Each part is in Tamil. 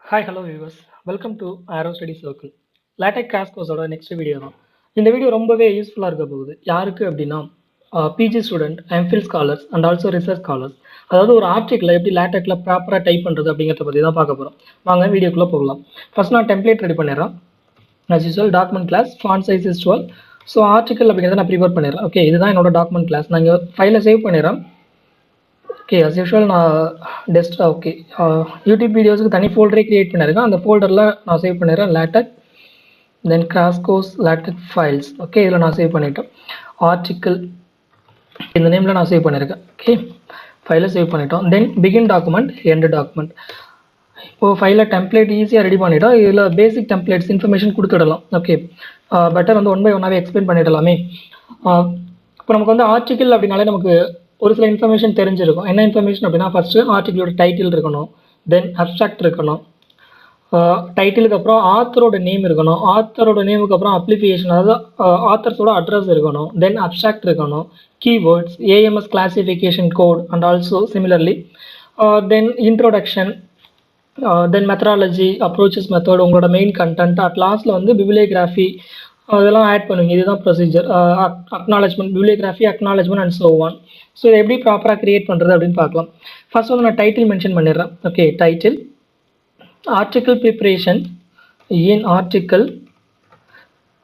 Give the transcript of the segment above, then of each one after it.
Hi hello viewers, welcome to Aaro study circle. LaTeX crash கோர்ஸோட நெக்ஸ்ட் வீடியோ தான். இந்த வீடியோ ரொம்பவே யூஸ்ஃபுல்லாக இருக்க போகுது. யாருக்கு அப்படின்னா PG student, MPhil scholars and also research scholars. அதாவது ஒரு ஆர்டிக்கில் எப்படி லேட்டக்கில் ப்ராப்பராக டைப் பண்ணுறது அப்படிங்கிறத பற்றி தான் பார்க்க போகிறோம். வாங்க வீடியோக்குள்ளே போகலாம். ஃபர்ஸ்ட் நான் டெம்ப்ளேட் ரெடி பண்ணிடுறேன். as usual document class, font size is 12. So article அப்படிங்கிறத நான் ப்ரிப்பேர் பண்ணிடுறேன். ஓகே, இதுதான் என்னோட டாக்குமெண்ட் கிளாஸ். நான் இங்கே ஃபைலை சேவ் பண்ணிடுறேன். ஓகே, as usual நான் ஓகே யூடியூப் வீடியோஸுக்கு தனி ஃபோல்டரே க்ரியேட் பண்ணியிருக்கேன். அந்த ஃபோல்டரில் நான் சேவ் பண்ணிடுறேன் லேட்டக், தென் கிராஷ் கோர்ஸ் லேட்டக் ஃபைல்ஸ். ஓகே, இதில் நான் சேவ் பண்ணிட்டேன். ஆர்டிக்கிள் இந்த நேமில் நான் சேவ் பண்ணியிருக்கேன். ஓகே, ஃபைலை சேவ் பண்ணிட்டோம். தென் பிகின் டாக்குமெண்ட், எண்ட் டாக்குமெண்ட். இப்போது ஃபைலை டெம்ப்ளேட் ஈஸியாக ரெடி பண்ணிட்டோம். இதில் பேசிக் டெம்ப்ளேட்ஸ் இன்ஃபர்மேஷன் கொடுத்துடலாம். ஓகே, பெட்டர் வந்து ஒன் பை ஒன்னாகவே எக்ஸ்பிளைன் பண்ணிடலாமே. இப்போ நமக்கு வந்து ஆர்டிக்கிள் அப்படின்னாலே நமக்கு ஒரு சில இன்ஃபர்மேஷன் தெரிஞ்சிருக்கும். என்ன இன்ஃபர்மேஷன் அப்படின்னா, ஃபஸ்ட்டு ஆர்டிக்கிளோட டைட்டில் இருக்கணும், தென் அப்ஸ்ட்ராக்ட் இருக்கணும், டைட்டிலுக்கு அப்புறம் ஆத்தரோட நேம் இருக்கணும், ஆத்தரோட நேமுக்கு அப்புறம் அப்ளிகேஷன், அதாவது ஆத்தர்ஸோட அட்ரஸ் இருக்கணும், தென் அப்ஸ்ட்ராக்ட் இருக்கணும், keywords, AMS classification code and also similarly, then introduction, then methodology, approaches method, உங்களோட மெயின் கண்டென்ட், அட் லாஸ்ட்டில் வந்து பிபிலியோகிராஃபி அதெல்லாம் ஆட் பண்ணுவீங்க. இதுதான் procedure. Acknowledgement, bibliography, acknowledgement and so on. ஸோ இதை எப்படி ப்ராப்பராக க்ரியேட் பண்ணுறது அப்படின்னு பார்க்கலாம். ஃபர்ஸ்ட் வந்து நான் டைட்டில் மென்ஷன் பண்ணிடுறேன். Okay, title article preparation in article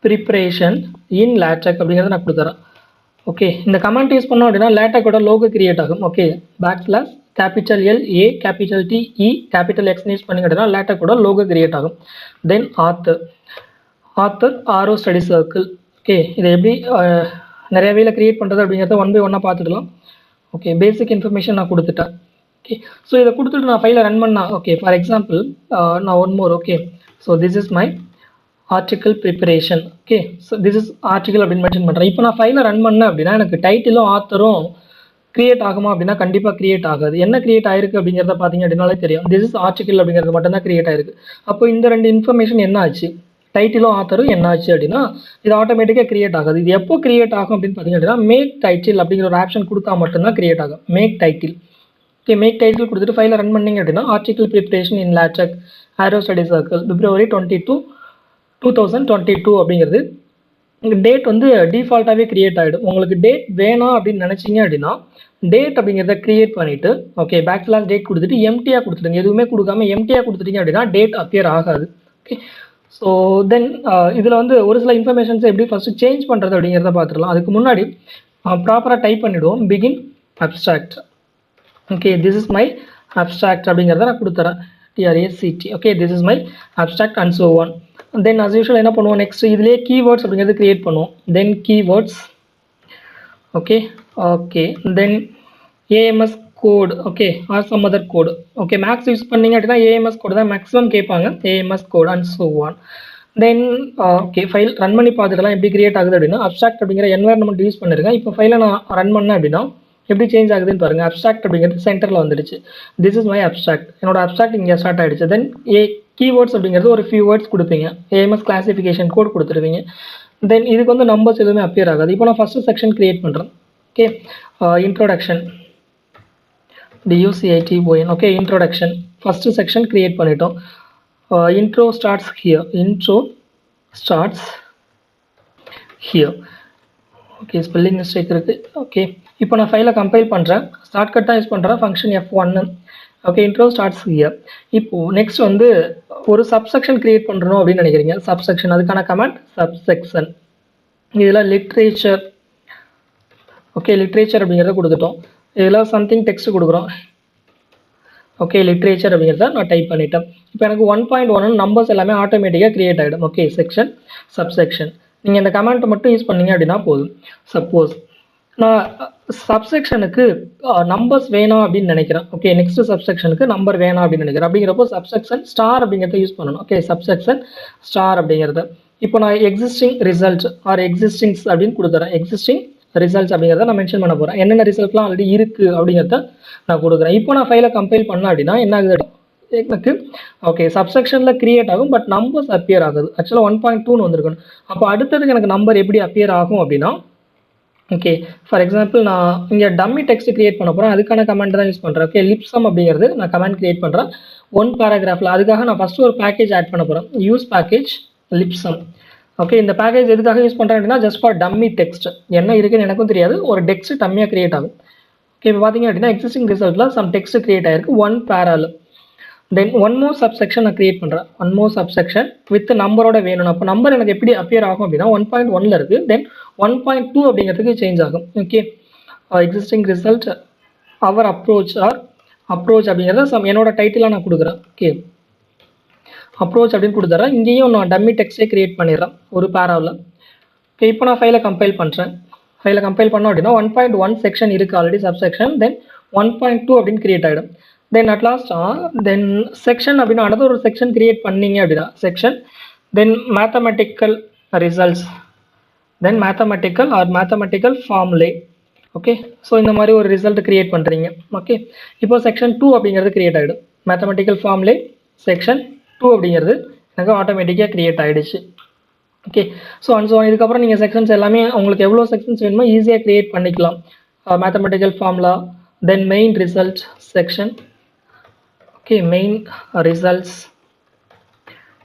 preparation in LaTeX அப்படிங்கிறத நான் கொடுத்துறேன். ஓகே, இந்த கமெண்ட் யூஸ் பண்ணோம் அப்படின்னா லேட்டக்கோட லோகோ கிரியேட் ஆகும். Okay, backslash capital L A capital T E capital X use பண்ணிங்க அப்படின்னா லேட்டக்கோட லோகோ கிரியேட் ஆகும். Then author Arrow study circle. Okay, இதை எப்படி நிறைய வேலை க்ரியேட் பண்ணுறது அப்படிங்கிறத ஒன் பை ஒன்னாக பார்த்துக்கலாம். ஓகே, பேசிக் இன்ஃபர்மேஷன் நான் கொடுத்துட்டேன். ஓகே, ஸோ இதை கொடுத்துட்டு நான் ஃபைலை ரன் பண்ணா. ஓகே, ஃபார் எக்ஸாம்பிள் நான் one more. Okay, so this is my article preparation. Okay, so this is article அப்படின்னு மென்ஷன் பண்ணுறேன். இப்போ நான் ஃபைலை ரன் பண்ணேன் அப்படின்னா எனக்கு டைட்டிலும் ஆத்தரும் கிரியேட் ஆகுமா அப்படின்னா கண்டிப்பாக கிரியேட் ஆகாது. என்ன கிரியேட் ஆயிருக்கு அப்படிங்கிறத பார்த்தீங்க அப்படின்னாலே தெரியும். திஸ் இஸ் ஆர்டிக்கிள் அப்படிங்கிறது மட்டும்தான் கிரியேட் ஆயிருக்கு. அப்போ இந்த ரெண்டு இன்ஃபர்மேஷன் என்ன ஆச்சு, டைட்டிலும் ஆத்தரும் என்ன ஆச்சு அப்படின்னா இது ஆட்டோமேட்டிக்காக கிரியேட் ஆகாது. இது எப்போ கிரியேட் ஆகும் அப்படின்னு பார்த்தீங்க அப்படின்னா மேக் டைட்டில் அப்படிங்கிற ஒரு ஆப்ஷன் கொடுத்தா மட்டும்தான் கிரியேட் ஆகும். Make title. Okay, make title கொடுத்துட்டு ஃபைலை ரன் பண்ணிங்க அப்படின்னா article preparation in LaTeX Arrow study circle February 22, 2022 அப்படிங்கிறது டேட் வந்து டிஃபால்ட்டாகவே கிரியேட் ஆகிடும். உங்களுக்கு டேட் வேணாம் அப்படின்னு நினச்சிங்க அப்படின்னா டேட் அப்படிங்கிறத கிரியேட் பண்ணிவிட்டு ஓகே பேக்ஸ்லாஷ் டேட் கொடுத்துட்டு எம்டியாக கொடுத்துடுங்க. எதுவுமே கொடுக்காம எம்டியாக கொடுத்துட்டீங்க அப்படின்னா டேட் அப்பியர் ஆகாது. ஓகே, ஸோ தென் இதில் வந்து ஒரு சில இன்ஃபர்மேஷன்ஸை எப்படி ஃபஸ்ட்டு சேஞ்ச் பண்ணுறது அப்படிங்கிறத பார்த்துடலாம். அதுக்கு முன்னாடி ப்ராப்பராக டைப் பண்ணிவிடுவோம். Begin abstract. Okay, this is my abstract அப்படிங்கிறத நான் கொடுத்துறேன். TRACT. Okay, this is my abstract and so on. Then as usual என்ன பண்ணுவோம், நெக்ஸ்ட் இதுலேயே கீவேர்ட்ஸ் அப்படிங்கிறது கிரியேட் பண்ணுவோம். Then keywords. Okay okay then AMS code. Okay, or some other code. Okay, max use பண்ணிங்க அப்படின்னா ஏஎம்எஸ் கோடு தான் மேக்ஸிமம் கேட்பாங்க. AMS code and so on. Then okay, file run பண்ணி பார்த்துக்கலாம் எப்படி கிரியேட் ஆகுது அப்படின்னா அப்ஸ்ட்ராக்ட் அப்படிங்கிற என்வாயர்மெண்ட் யூஸ் பண்ணிருக்கேன். இப்போ ஃபைலை நான் ரன் பண்ணேன் அப்படின்னா எப்படி சேஞ்ச் ஆகுதுன்னு பாருங்கள். அப்ஸ்ட்ராக்ட் அப்படிங்கிறது சென்டரில் வந்துடுச்சு. This is my abstract. என்னோட அப்ஸ்ட்ராக்ட் இங்கே ஸ்டார்ட் ஆகிடுச்சு. தென் கீவேர்ட்ஸ் அப்படிங்கிறது ஒரு ஃபியூ வேர்ட்ஸ் கொடுப்பீங்க. ஏஎம்எஸ் கிளாசிஃபிகேஷன் கோட் கொடுத்துருவீங்க. தென் இதுக்கு வந்து நம்பர்ஸ் எதுவுமே அப்பியர் ஆகாது. இப்போ நான் ஃபஸ்ட்டு செக்ஷன் கிரியேட் பண்ணுறேன். Okay, introduction, DUCITON. Okay, introduction first section create பண்ணிட்டோம். Intro starts here. Intro starts here. Okay, spelling mistake இருக்குது. ஓகே, இப்போ நான் ஃபைலை கம்பைல் பண்ணுறேன். ஸ்டார்ட் கட் தான் யூஸ் பண்ணுறேன். Function F1. Okay, intro starts here. இப்போது நெக்ஸ்ட் வந்து ஒரு சப்செக்ஷன் கிரியேட் பண்ணுறோம் அப்படின்னு நினைக்கிறீங்க. சப்செக்ஷன், அதுக்கான கமெண்ட் சப்செக்ஷன். இதில் லிட்ரேச்சர். ஓகே, லிட்ரேச்சர் அப்படிங்கிறத கொடுத்துட்டோம். இதில் சம்திங் டெக்ஸ்ட் கொடுக்குறோம். ஓகே, லிட்ரேச்சர் அப்படிங்கிறத நான் டைப் பண்ணிட்டேன். இப்போ எனக்கு 1.1 நம்பர்ஸ் எல்லாமே ஆட்டோமேட்டிக்காக கிரியேட் ஆகிடும். Okay, section subsection. நீங்கள் இந்த கமெண்ட்டை மட்டும் யூஸ் பண்ணீங்க அப்படின்னா போதும். சப்போஸ் நான் சப்செக்ஷனுக்கு நம்பர்ஸ் வேணாம் அப்படின்னு நினைக்கிறேன். ஓகே, நெக்ஸ்ட் சப்செக்ஷனுக்கு நம்பர் வேணாம் அப்படின்னு நினைக்கிறேன். அப்படிங்கிறப்போ சப்செக்ஷன் ஸ்டார் அப்படிங்கிறத யூஸ் பண்ணணும். ஓகே, சப்செக்ஷன் ஸ்டார் அப்படிங்கிறத. இப்போ நான் எக்ஸிஸ்டிங் ரிசல்ட் ஆர் எக்ஸிஸ்டிங்ஸ் அப்படின்னு கொடுத்துறேன். எக்ஸிஸ்டிங் ரிசல்ட்ஸ் அப்படிங்கிறத நான் மென்ஷன் பண்ண போகிறேன். என்னென்ன ரிசல்ட்லாம் ஆல்ரெடி இருக்குது அப்படிங்கிறத நான் கொடுக்குறேன். இப்போ நான் ஃபைலை கம்பைல் பண்ணேன் அப்படின்னா என்ன ஆகுது எனக்கு ஓகே சப்செக்ஷனில் கிரியேட் ஆகும். பட் நம்பர்ஸ் அப்பியர் ஆகுது. ஆக்சுவலாக 1.2 வந்திருக்கணும். அப்போ அடுத்ததுக்கு எனக்கு நம்பர் எப்படி அப்பியர் ஆகும் அப்படின்னா ஓகே, ஃபார் எக்ஸாம்பிள் நான் இங்கே டம்மி டெக்ஸ்ட் கிரியேட் பண்ண போகிறேன், அதுக்கான கமெண்ட் தான் யூஸ் பண்ணுறேன். ஓகே, லிப்சம் அப்படிங்கிறது நான் கமெண்ட் கிரியேட் பண்ணுறேன் ஒன் பேராகிராஃபில். அதுக்காக நான் ஃபஸ்ட்டு ஒரு பேக்கேஜ் ஆட் பண்ண போகிறேன், யூஸ் பேக்கேஜ் லிப்சம். ஓகே, இந்த பேக்கேஜ் எதுக்காக யூஸ் பண்ணுறேன் அப்படின்னா ஜஸ்ட் ஃபார் டம்மி டெக்ஸ்ட். என்ன இருக்குன்னு எனக்கும் தெரியாது, ஒரு டெக்ஸ்ட் டம்மியாக கிரியேட் ஆகும். ஓகே, இப்போ பார்த்தீங்க அப்படின்னா எக்ஸிஸ்டிங் ரிசல்ட்டில் சம் டெக்ஸ்ட் கிரியேட் ஆயிருக்கு ஒன் பேரால். தென் ஒன் மோர் சப்செக்ஷன் நான் கிரியேட் பண்ணுறேன், ஒன் மோர் சப்செக்ஷன் வித் நம்பரோட வேணும். அப்போ நம்பர் எனக்கு எப்படி அப்பியர் ஆகும் அப்படின்னா 1.1ல் இருக்குது, தென் 1.2 அப்படிங்கிறதுக்கு சேஞ்ச் ஆகும். ஓகே, எக்ஸிஸ்டிங் ரிசல்ட் அவர் அப்ரோச் ஆர் அப்ரோச் அப்படிங்கிறத என்னோட டைட்டிலாக நான் கொடுக்குறேன். ஓகே, அப்ரோச் அப்படின்னு கொடுத்துறேன். இங்கேயும் நான் டம்மி டெக்ஸ்டே கிரியேட் பண்ணிடுறேன் ஒரு பேராவில். ஓகே, இப்போ நான் ஃபைலை கம்பைல் பண்ணுறேன். ஃபைலை கம்பைல் பண்ணோம் அப்படின்னா 1.1 செக்ஷன் இருக்குது ஆல்ரெடி சப்செக்ஷன், தென் 1.2 அப்படின்னு கிரியேட் ஆகிடும். தென் அட் லாஸ்ட் தென் செக்ஷன் அப்படின்னா அடுத்த ஒரு செக்ஷன் கிரியேட் பண்ணீங்க அப்படின்னா செக்ஷன், தென் மேத்தமெட்டிக்கல் ரிசல்ட்ஸ், தென் mathematical R mathematical ஃபார்முலே. Okay, so இந்த மாதிரி ஒரு ரிசல்ட் கிரியேட் பண்ணுறீங்க. ஓகே, இப்போ செக்ஷன் 2 அப்படிங்கிறது கிரியேட் ஆகிடும், மேத்தமெட்டிக்கல் ஃபார்முலே செக்ஷன் 2 அப்படிங்கிறது எனக்கு ஆட்டோமேட்டிக்காக கிரியேட் ஆகிடுச்சு. ஓகே, ஸோ அண்ட் ஸோ இதுக்கப்புறம் நீங்கள் செக்ஷன்ஸ் எல்லாமே உங்களுக்கு எவ்வளோ செக்ஷன்ஸ் வேணுமோ ஈஸியாக கிரியேட் பண்ணிக்கலாம். Mathematical formula, then main result section. Okay, main results.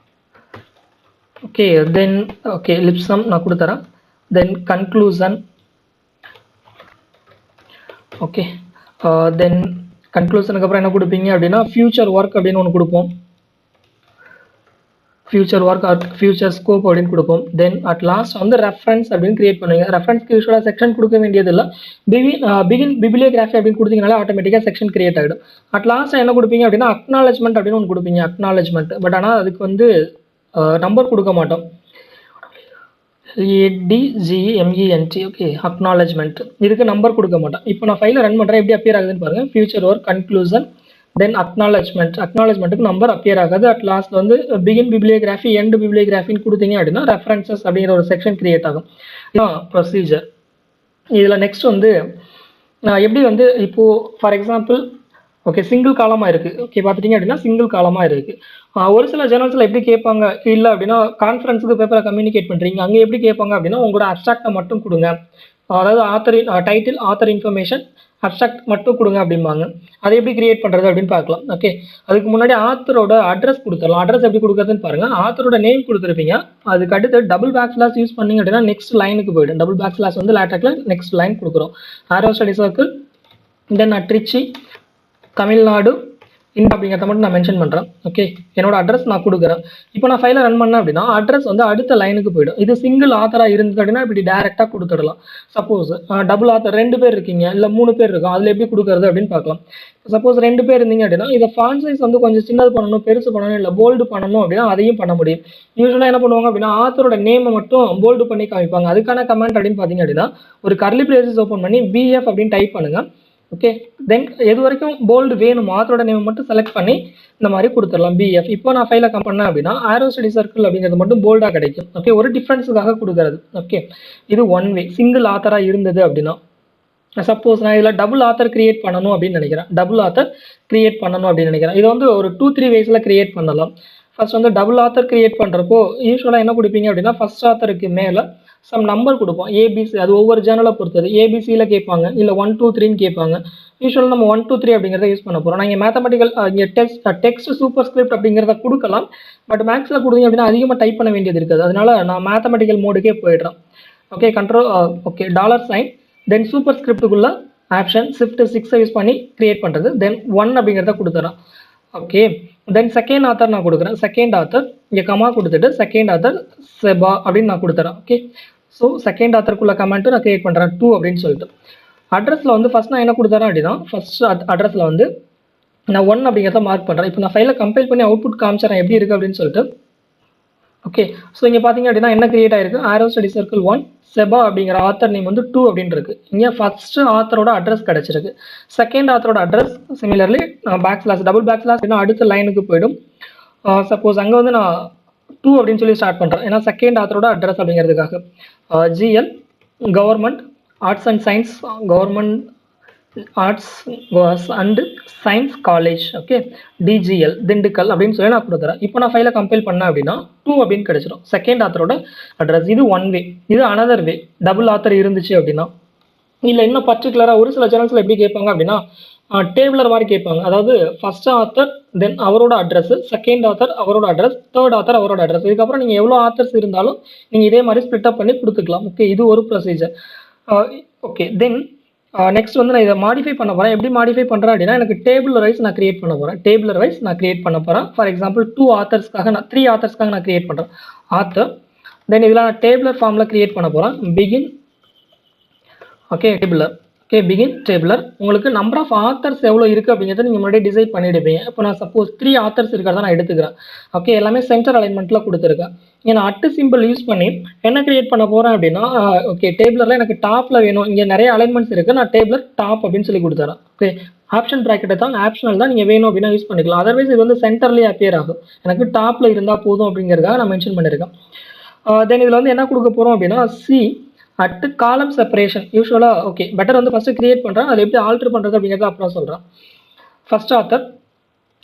Okay, then okay lipsum நான் கொடுத்துறேன், தென் கன்க்ளூசன். ஓகே, தென் கன்க்ளூசனுக்கு அப்புறம் என்ன கொடுப்பீங்க அப்படின்னா ஃபியூச்சர் ஒர்க் அப்படின்னு ஒன்று கொடுப்போம், future work or future scope அப்படின்னு கொடுப்போம். தென் அட் லாஸ்ட் வந்து ரெஃபரன்ஸ் அப்படின்னு கிரியேட் பண்ணுவீங்க. ரெஃபரன்ஸ்க்கு யூஸ்வலாக செக்ஷன் கொடுக்க வேண்டியது இல்லை, பிகின் பிபிலியோகிராஃபி அப்படின்னு கொடுத்தீங்கனால ஆட்டோமேட்டிக்காக செக்ஷன் கிரியேட் ஆகிடும். அட் லாஸ்ட் என்ன கொடுப்பீங்க அப்படின்னா அக்னாலஜ்மெண்ட் அப்படின்னு ஒன்று கொடுப்பீங்க, அக்னாலஜ்மெண்ட். பட் ஆனால் அதுக்கு வந்து நம்பர் கொடுக்க மாட்டோம், ADGMENT. ஓகே, அக்னாலஜ்மெண்ட், இதுக்கு நம்பர் கொடுக்க மாட்டோம். இப்போ நான் ஃபைலை ரன் பண்ணுறேன், எப்படி அப்பியர் ஆகுதுன்னு பாருங்கள். ஃபியூச்சர் ஒர்க், கன்க்ளூசன், தென் அக்னாலஜ்மெண்ட். அக்னாலஜ்மெண்ட்டுக்கு நம்பர் அப்பியர் ஆகாது. அட் லாஸ்ட் வந்து பிகின் பிபிலியோகிராஃபி எண்ட் பிபிலியோகிராஃபின்னு கொடுத்தீங்க அப்படின்னா ரெஃபரன்சஸ் அப்படிங்கிற ஒரு செக்ஷன் கிரியேட் ஆகும். ப்ரொசீஜர் இதில் நெக்ஸ்ட் வந்து எப்படி வந்து இப்போது ஃபார் எக்ஸாம்பிள் ஓகே சிங்கிள் காலமாக இருக்குது. ஓகே, பார்த்துட்டிங்க அப்படின்னா சிங்கிள் காலமாக இருக்குது. ஒரு சில ஜேர்னல்ஸில் எப்படி கேட்பாங்க இல்லை அப்படின்னா கான்ஃபரன்ஸுக்கு பேப்பரை கம்யூனிகேட் பண்ணுறீங்க, அங்கே எப்படி கேட்பாங்க அப்படின்னா உங்களோட அப்ஸ்ட்ராக்டை மட்டும் கொடுங்க, அதாவது ஆத்தரின் டைட்டில், ஆத்தர் இன்ஃபர்மேஷன், அப்ஸ்ட்ராக்ட் மட்டும் கொடுங்க அப்படிம்பாங்க. அதை எப்படி கிரியேட் பண்ணுறது அப்படின்னு பார்க்கலாம். ஓகே, அதுக்கு முன்னாடி ஆத்தரோட அட்ரஸ் கொடுத்துடலாம். அட்ரஸ் எப்படி கொடுக்குறதுன்னு பாருங்கள். ஆத்தரோட நேம் கொடுத்துருப்பீங்க, அதுக்கு அடுத்து டபுள் பேக்ஸ்லாஷ் யூஸ் பண்ணிங்க அப்படின்னா நெக்ஸ்ட் லைனுக்கு போய்டும். டபுள் பேக்ஸ்லாஷ் வந்து லேட்டக்கில் நெக்ஸ்ட் லைன் கொடுக்குறோம். ஆரோ ஸ்டடி சர்க்கிள், தென் ட்ரிச்சி, தமிழ்நாடு, இந்த அப்படிங்கிறத மட்டும் நான் மென்ஷன் பண்ணுறேன். ஓகே, என்னோட அட்ரஸ் நான் கொடுக்குறேன். இப்போ நான் ஃபைலை ரன் பண்ணேன் அப்படின்னா அட்ரஸ் வந்து அடுத்த லைனுக்கு போய்டும். இது சிங்கிள் ஆத்தராக இருந்தது அப்படின்னா இப்படி டேரெக்டாக கொடுத்துடலாம். சப்போஸ் டபுள் ஆத்தர் 2 பேர் இருக்கீங்க இல்லை 3 பேர் இருக்கும், அதில் எப்படி கொடுக்குறது அப்படின்னு பார்க்கலாம். சப்போஸ் 2 பேர் இருந்தீங்க அப்படின்னா இதை ஃபாண்ட் சைஸ் வந்து கொஞ்சம் சின்னது பண்ணணும், பெருசு பண்ணணும், இல்லை போல்டு பண்ணணும் அப்படின்னா அதையும் பண்ண முடியும். யூஸ்வலாக என்ன பண்ணுவாங்க அப்படின்னா ஆத்தரோட நேமை மட்டும் போல்டு பண்ணி காமிப்பாங்க. அதுக்கான கமெண்ட் அப்படின்னு பார்த்தீங்க அப்படின்னா ஒரு கர்லி பிரேசஸ் ஓப்பன் பண்ணி BF அப்படின்னு டைப் பண்ணுங்கள். ஓகே, தென் எது வரைக்கும் போல்டு வேணும் ஆத்தரோட நேம் மட்டும் செலக்ட் பண்ணி இந்த மாதிரி கொடுத்துடலாம் BF. இப்போ நான் ஃபைலை கம் பண்ணேன் அப்படின்னா ஆரோ ஸ்டடி சர்க்கிள் அப்படிங்கிறது மட்டும் போல்டாக கிடைக்கும். ஓகே, ஒரு டிஃப்ரென்ஸுக்காக கொடுக்குறது. ஓகே, இது ஒன் வே சிங்கிள் ஆத்தராக இருந்தது அப்படின்னா. சப்போஸ் நான் இதில் டபுள் ஆத்தர் கிரியேட் பண்ணணும் அப்படின்னு நினைக்கிறேன், டபுள் ஆத்தர் கிரியேட் பண்ணணும் அப்படின்னு நினைக்கிறேன். இது வந்து ஒரு 2-3 வேஸில் கிரியேட் பண்ணலாம். ஃபர்ஸ்ட் வந்து டபுள் ஆத்தர் கிரியேட் பண்ணுறப்போ யூஸ்வலாக என்ன கொடுப்பீங்க அப்படின்னா ஃபர்ஸ்ட் ஆத்தருக்கு மேலே சம் நம்பர் கொடுப்போம், ABC. அது ஒவ்வொரு ஜேர்னலை பொறுத்தது. ABCயில் கேட்பாங்க, இல்லை 1 2 3ன்னு கேட்பாங்க. யூஸ்வலாக நம்ம 1 2 3 அப்படிங்கிறத யூஸ் பண்ண போகிறோம். நீங்கள் மேத்தமெட்டிக்கல் இங்கே டெக்ஸ்ட் சூப்பர் ஸ்கிரிப்ட் அப்படிங்கிறத கொடுக்கலாம். பட் மேக்ஸில் கொடுத்தீங்க அப்படின்னா அதிகமாக டைப் பண்ண வேண்டியது இருக்காது. அதனால நான் மேத்தமெட்டிக்கல் மோடுக்கே போயிடுறேன். Okay, control okay $, then super ஸ்கிரிப்டுக்குள்ளே ஆப்ஷன் Shift 6 யூஸ் பண்ணி கிரியேட் பண்ணுறது, தென் 1 அப்படிங்கிறத கொடுத்துறேன். ஓகே, தென் செகண்ட் ஆத்தர் நான் கொடுக்குறேன். செகண்ட் ஆத்தர் இங்கே கமா கொடுத்துட்டு செகண்ட் ஆத்தர் செபா அப்படின்னு நான் கொடுத்துறேன். ஓகே, ஸோ செகண்ட் ஆத்தருக்குள்ள கமெண்ட்டு நான் கிரியேட் பண்ணுறேன் 2 அப்படின்னு சொல்லிட்டு. அட்ரஸில் வந்து ஃபஸ்ட் நான் என்ன கொடுத்துறேன் அப்படின்னா ஃபஸ்ட் அட்ரஸில் வந்து நான் 1 அப்படிங்கிறத மார்க் பண்ணுறேன். இப்போ நான் ஃபைலை கம்பைல் பண்ணி அவுட்புட் காமிச்சிடறேன் எப்படி இருக்குது அப்படின்னு சொல்லிட்டு. ஓகே, ஸோ இங்கே பார்த்தீங்க அப்படின்னா என்ன கிரியேட் ஆயிருக்கு, ஆரோ ஸ்டடி சர்க்கிள் 1 செபா அப்படிங்கிற ஆத்தர் நேம் வந்து 2 அப்படின்னு இருக்கு. இங்கே ஃபர்ஸ்ட் ஆத்தரோட அட்ரஸ் கிடச்சிருக்கு. செகண்ட் ஆத்தரோட அட்ரஸ் சிமிலர்லி டபுள் பேக்ஸ்லாஷ் அப்படின்னா அடுத்த லைனுக்கு போயிடும். சப்போஸ் அங்கே வந்து நான் 2 அப்படின்னு சொல்லி ஸ்டார்ட் பண்ணுறேன், ஏன்னா செகண்ட் ஆத்தரோட அட்ரஸ் அப்படிங்கிறதுக்காக. GL government arts and science, government arts and science college. Okay, DGL Dindigul அப்படின்னு சொல்லி நான் கொடுத்துறேன். இப்போ நான் ஃபைலை கம்பைல் பண்ணேன் அப்படின்னா 2 அப்படின்னு கிடைச்சிடும் செகண்ட் ஆத்தரோட அட்ரஸ். இது ஒன் வே. இது அனதர் வே, டபுள் ஆத்தர் இருந்துச்சு அப்படின்னா. இல்லை இன்னும் பர்டிகுலராக ஒரு சில சேனல்ஸில் எப்படி கேட்பாங்க அப்படின்னா டேபிளர் மாதிரி கேட்பாங்க. அதாவது ஃபர்ஸ்ட் ஆத்தர், தென் அவரோட அட்ரஸ், செகண்ட் ஆத்தர் அவரோட அட்ரஸ், தேர்ட் ஆத்தர் அவரோட அட்ரஸ். இதுக்கப்புறம் நீங்கள் எவ்வளோ ஆத்தர்ஸ் இருந்தாலும் நீங்கள் இதே மாதிரி ஸ்ப்ளிட் அப் பண்ணி கொடுத்துக்கலாம். ஓகே, இது ஒரு ப்ரொசீஜர். ஓகே, தென் நெக்ஸ்ட் வந்து நான் இதை மாடிஃபை பண்ண போகிறேன். எப்படி மாடிஃபை பண்ணுறேன் அப்படின்னா, எனக்கு டேபிள் வைஸ் நான் கிரியேட் பண்ண போகிறேன். டேபிள் வைஸ் நான் கிரியேட் பண்ண போகிறேன். ஃபார் எக்ஸாம்பிள் 2 ஆத்தர்ஸ்க்காக நான் 3 ஆத்தர்ஸ்க்காக நான் கிரியேட் பண்ணுறேன். ஆத்தர், தென் இதில் நான் டேபிளர் ஃபார்மில் கிரியேட் பண்ண போகிறேன். Begin, okay டேபிளர், okay begin டேபிளர். உங்களுக்கு நம்பர் ஆஃப் ஆத்தர்ஸ் எவ்வளோ இருக்குது அப்படிங்கிறத நீங்கள் முன்னாடியே டிசைட் பண்ணிவிடுவீங்க. இப்போ நான் சப்போஸ் 3 ஆத்தர்ஸ் இருக்கிறத நான் எடுத்துக்கிறேன். ஓகே, எல்லாமே சென்டர் அலைன்மெண்ட்டில் கொடுத்துருக்கேன். ஏன்னா அட்டு சிம்பிள் யூஸ் பண்ணி என்ன கிரியேட் பண்ண போகிறேன் அப்படின்னா, ஓகே டேபிளரில் எனக்கு டாப்பில் வேணும், இங்கே நிறைய அலைன்மெண்ட்ஸ் இருக்குது, நான் டேபிளர் டாப் அப்படின்னு சொல்லி கொடுத்துறேன். ஓகே, ஆப்ஷன் ப்ராக்கெட்டை தான் ஆப்ஷனல் தான் நீங்கள் வேணும் அப்படின்னா யூஸ் பண்ணிக்கலாம். அதர்வைஸ் இது வந்து சென்டர்லேயே அப்பியர் ஆகும். எனக்கு டாப்பில் இருந்தால் போதும் அப்படிங்கிறதுக்காக நான் மென்ஷன் பண்ணியிருக்கேன். தென் இதில் வந்து என்ன கொடுக்க போகிறோம் அப்படின்னா, சி அட் காலம் செப்பரேஷன். யூஸ்வலாக ஓகே பெட்டர் வந்து ஃபஸ்ட்டு கிரியேட் பண்ணுறேன், அதை எப்படி ஆல்ட்ரு பண்ணுறது அப்படிங்கிறத அப்புறம் சொல்கிறேன். ஃபர்ஸ்ட் ஆத்தர்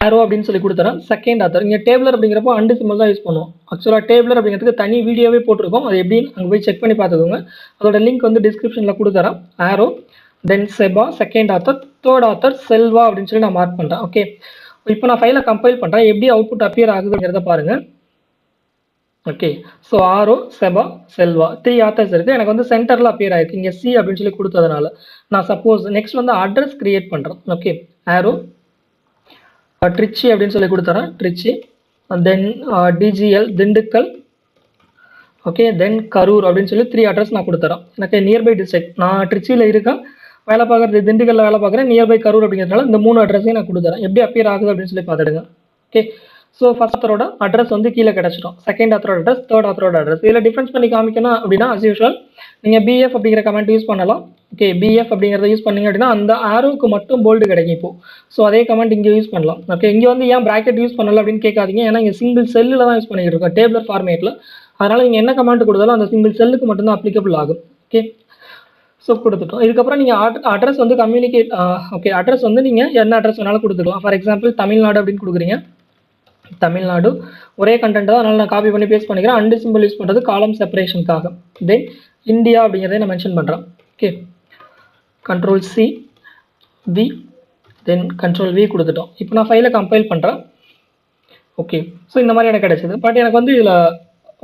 ஆரோ அப்படின்னு சொல்லி கொடுத்துறேன். செகண்ட் ஆத்தர், இங்கே டேபிளர் அப்படிங்கிறப்போ அண்டு சிம்பிள் தான் யூஸ் பண்ணுவோம். ஆக்சுவலாக டேபிளர் அப்படிங்கிறதுக்கு தனி வீடியோவே போட்டிருக்கோம், அது எப்படின்னு அங்கே போய் செக் பண்ணி பார்த்துக்கோங்க. அதோட லிங்க் வந்து டிஸ்கிரிப்ஷனில் கொடுத்துறேன். Aaro, then Seba second author, third author Selva அப்படின்னு சொல்லி நான் மார்க் பண்ணுறேன். ஓகே, இப்போ நான் ஃபைலை கம்பைல் பண்ணுறேன், எப்படி அவுட்புட் அப்பியர் ஆகுதுங்கிறத பாருங்கள். ஓகே, ஸோ ஆரோ, செபா, செல்வா 3 ஆத்தர்ஸ் இருக்குது. எனக்கு வந்து சென்டரில் அப்பியர் ஆகிருக்கு இங்கே சி அப்படின்னு சொல்லி கொடுத்ததுனால. நான் சப்போஸ் நெக்ஸ்ட் வந்து அட்ரஸ் கிரியேட் பண்ணுறேன். ஓகே, ஆரோ ட்ரிச்சி அப்படின்னு சொல்லி கொடுத்துறேன். Trichy, then DGL Dindigul, okay then Karur அப்படின்னு சொல்லி 3 அட்ரஸ் நான் கொடுத்துறேன். எனக்கு நியர்பை டிஸ்ட்ரிக்ட், நான் ட்ரிச்சியில் இருக்கேன், வேலை பார்க்குறது திண்டுக்கல்ல வேலை பார்க்குறேன், நியர்பை கரூர் அப்படிங்கிறதுனால இந்த 3 அட்ரஸையும் நான் கொடுத்துறேன். எப்படி அப்பியர் ஆகுது அப்படின்னு சொல்லி பார்த்துடுங்க. ஓகே, ஸோ ஃபர்ஸ்ட் ஆத்தரோட அட்ரஸ் வந்து கீழே கிடச்சிடும், செகண்ட் ஆத்தரோட அட்ரஸ், தேர்ட் ஆத்தரோட அட்ரஸ். இதில் டிஃப்ரென்ஸ் பண்ணி காமிக்கணும் அப்படின்னா அஸ் யூஷுவல் நீங்கள் பிஎஃப் அப்படிங்கிற கமெண்ட் யூஸ் பண்ணலாம். ஓகே, பிஎஃப் அப்படிங்கிறத யூஸ் பண்ணிங்க அப்படின்னா அந்த ஆரோவுக்கு மட்டும் போல்டு கிடைக்கும் இப்போ. ஸோ அதே கமெண்ட் இங்கே யூஸ் பண்ணலாம். ஓகே, இங்கே வந்து ஏன் ப்ராக்கெட் யூஸ் பண்ணல அப்படின்னு கேட்காதீங்க, ஏன்னா இங்கே சிங்கிள் செல்லில் தான் யூஸ் பண்ணிக்கிட்டு இருக்கோம் டேபிளர் ஃபார்மேட்டில். அதனால் நீங்கள் என்ன கமெண்ட் கொடுத்தாலும் அந்த சிங்கிள் செல்லுக்கு மட்டும்தான் அப்ளிகபிள் ஆகும். ஓகே, ஸோ கொடுத்துட்டோம். இதுக்கப்புறம் நீங்கள் அட்ரஸ் வந்து கம்யூனிகேட், ஓகே அட்ரஸ் வந்து நீங்கள் என்ன அட்ரஸ் வேணாலும் கொடுத்துக்கலாம். ஃபார் எக்ஸாம்பிள் தமிழ்நாடு அப்படின்னு கொடுக்குறீங்க, தமிழ்நாடு ஒரே கண்டென்ட் தான், அதனால் நான் காப்பி பண்ணி பேஸ்ட் பண்ணிக்கிறேன். அண்டு சிம்பிள் யூஸ் பண்ணுறது காலம் செப்பரேஷனுக்காக. தென் இந்தியா அப்படிங்கிறத நான் மென்ஷன் பண்ணுறேன். ஓகே, கண்ட்ரோல் சி வி, தென் கண்ட்ரோல் வி கொடுத்துட்டோம். இப்போ நான் ஃபைலை கம்பைல் பண்ணுறேன். ஓகே, ஸோ இந்த மாதிரி எனக்கு கிடைச்சிது. பட் எனக்கு வந்து இதில்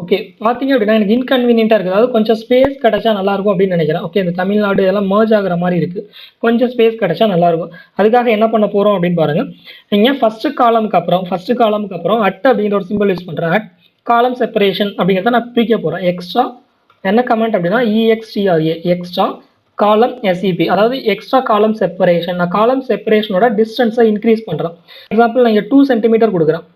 ஓகே பார்த்தீங்க அப்படின்னா எனக்கு இன்கன்வீனியண்ட்டாக இருக்குது, அதாவது கொஞ்சம் ஸ்பேஸ் கிடச்சா நல்லாயிருக்கும் அப்படின்னு நினைக்கிறேன். ஓகே, இந்த தமிழ்நாடு இதெல்லாம் மர்ஜ் ஆகிற மாதிரி இருக்குது, கொஞ்சம் ஸ்பேஸ் கிடச்சா நல்லாயிருக்கும். அதுக்காக என்ன பண்ண போகிறோம் அப்படின்னு பாருங்கள். நீங்கள் ஃபஸ்ட்டு காலமுக்கு அப்புறம் அட் அப்படிங்கிற ஒரு சிம்பிள் யூஸ் பண்ணுறேன். அட் காலம் செப்பரேஷன் அப்படிங்கிறத நான் பிரிக்க போகிறேன். எக்ஸ்ட்ரா என்ன கமெண்ட் அப்படின்னா இஎக்ஸ்டிஆர்ஏ எக்ஸ்ட்ரா காலம் எஸ்இபி, அதாவது எக்ஸ்ட்ரா காலம் செப்பரேஷன். நான் காலம் செப்பரேஷனோட டிஸ்டன்ஸை இன்க்ரீஸ் பண்ணுறேன். எக்ஸாம்பிள் நான் இங்கே 2 சென்டிமீட்டர் கொடுக்குறேன்.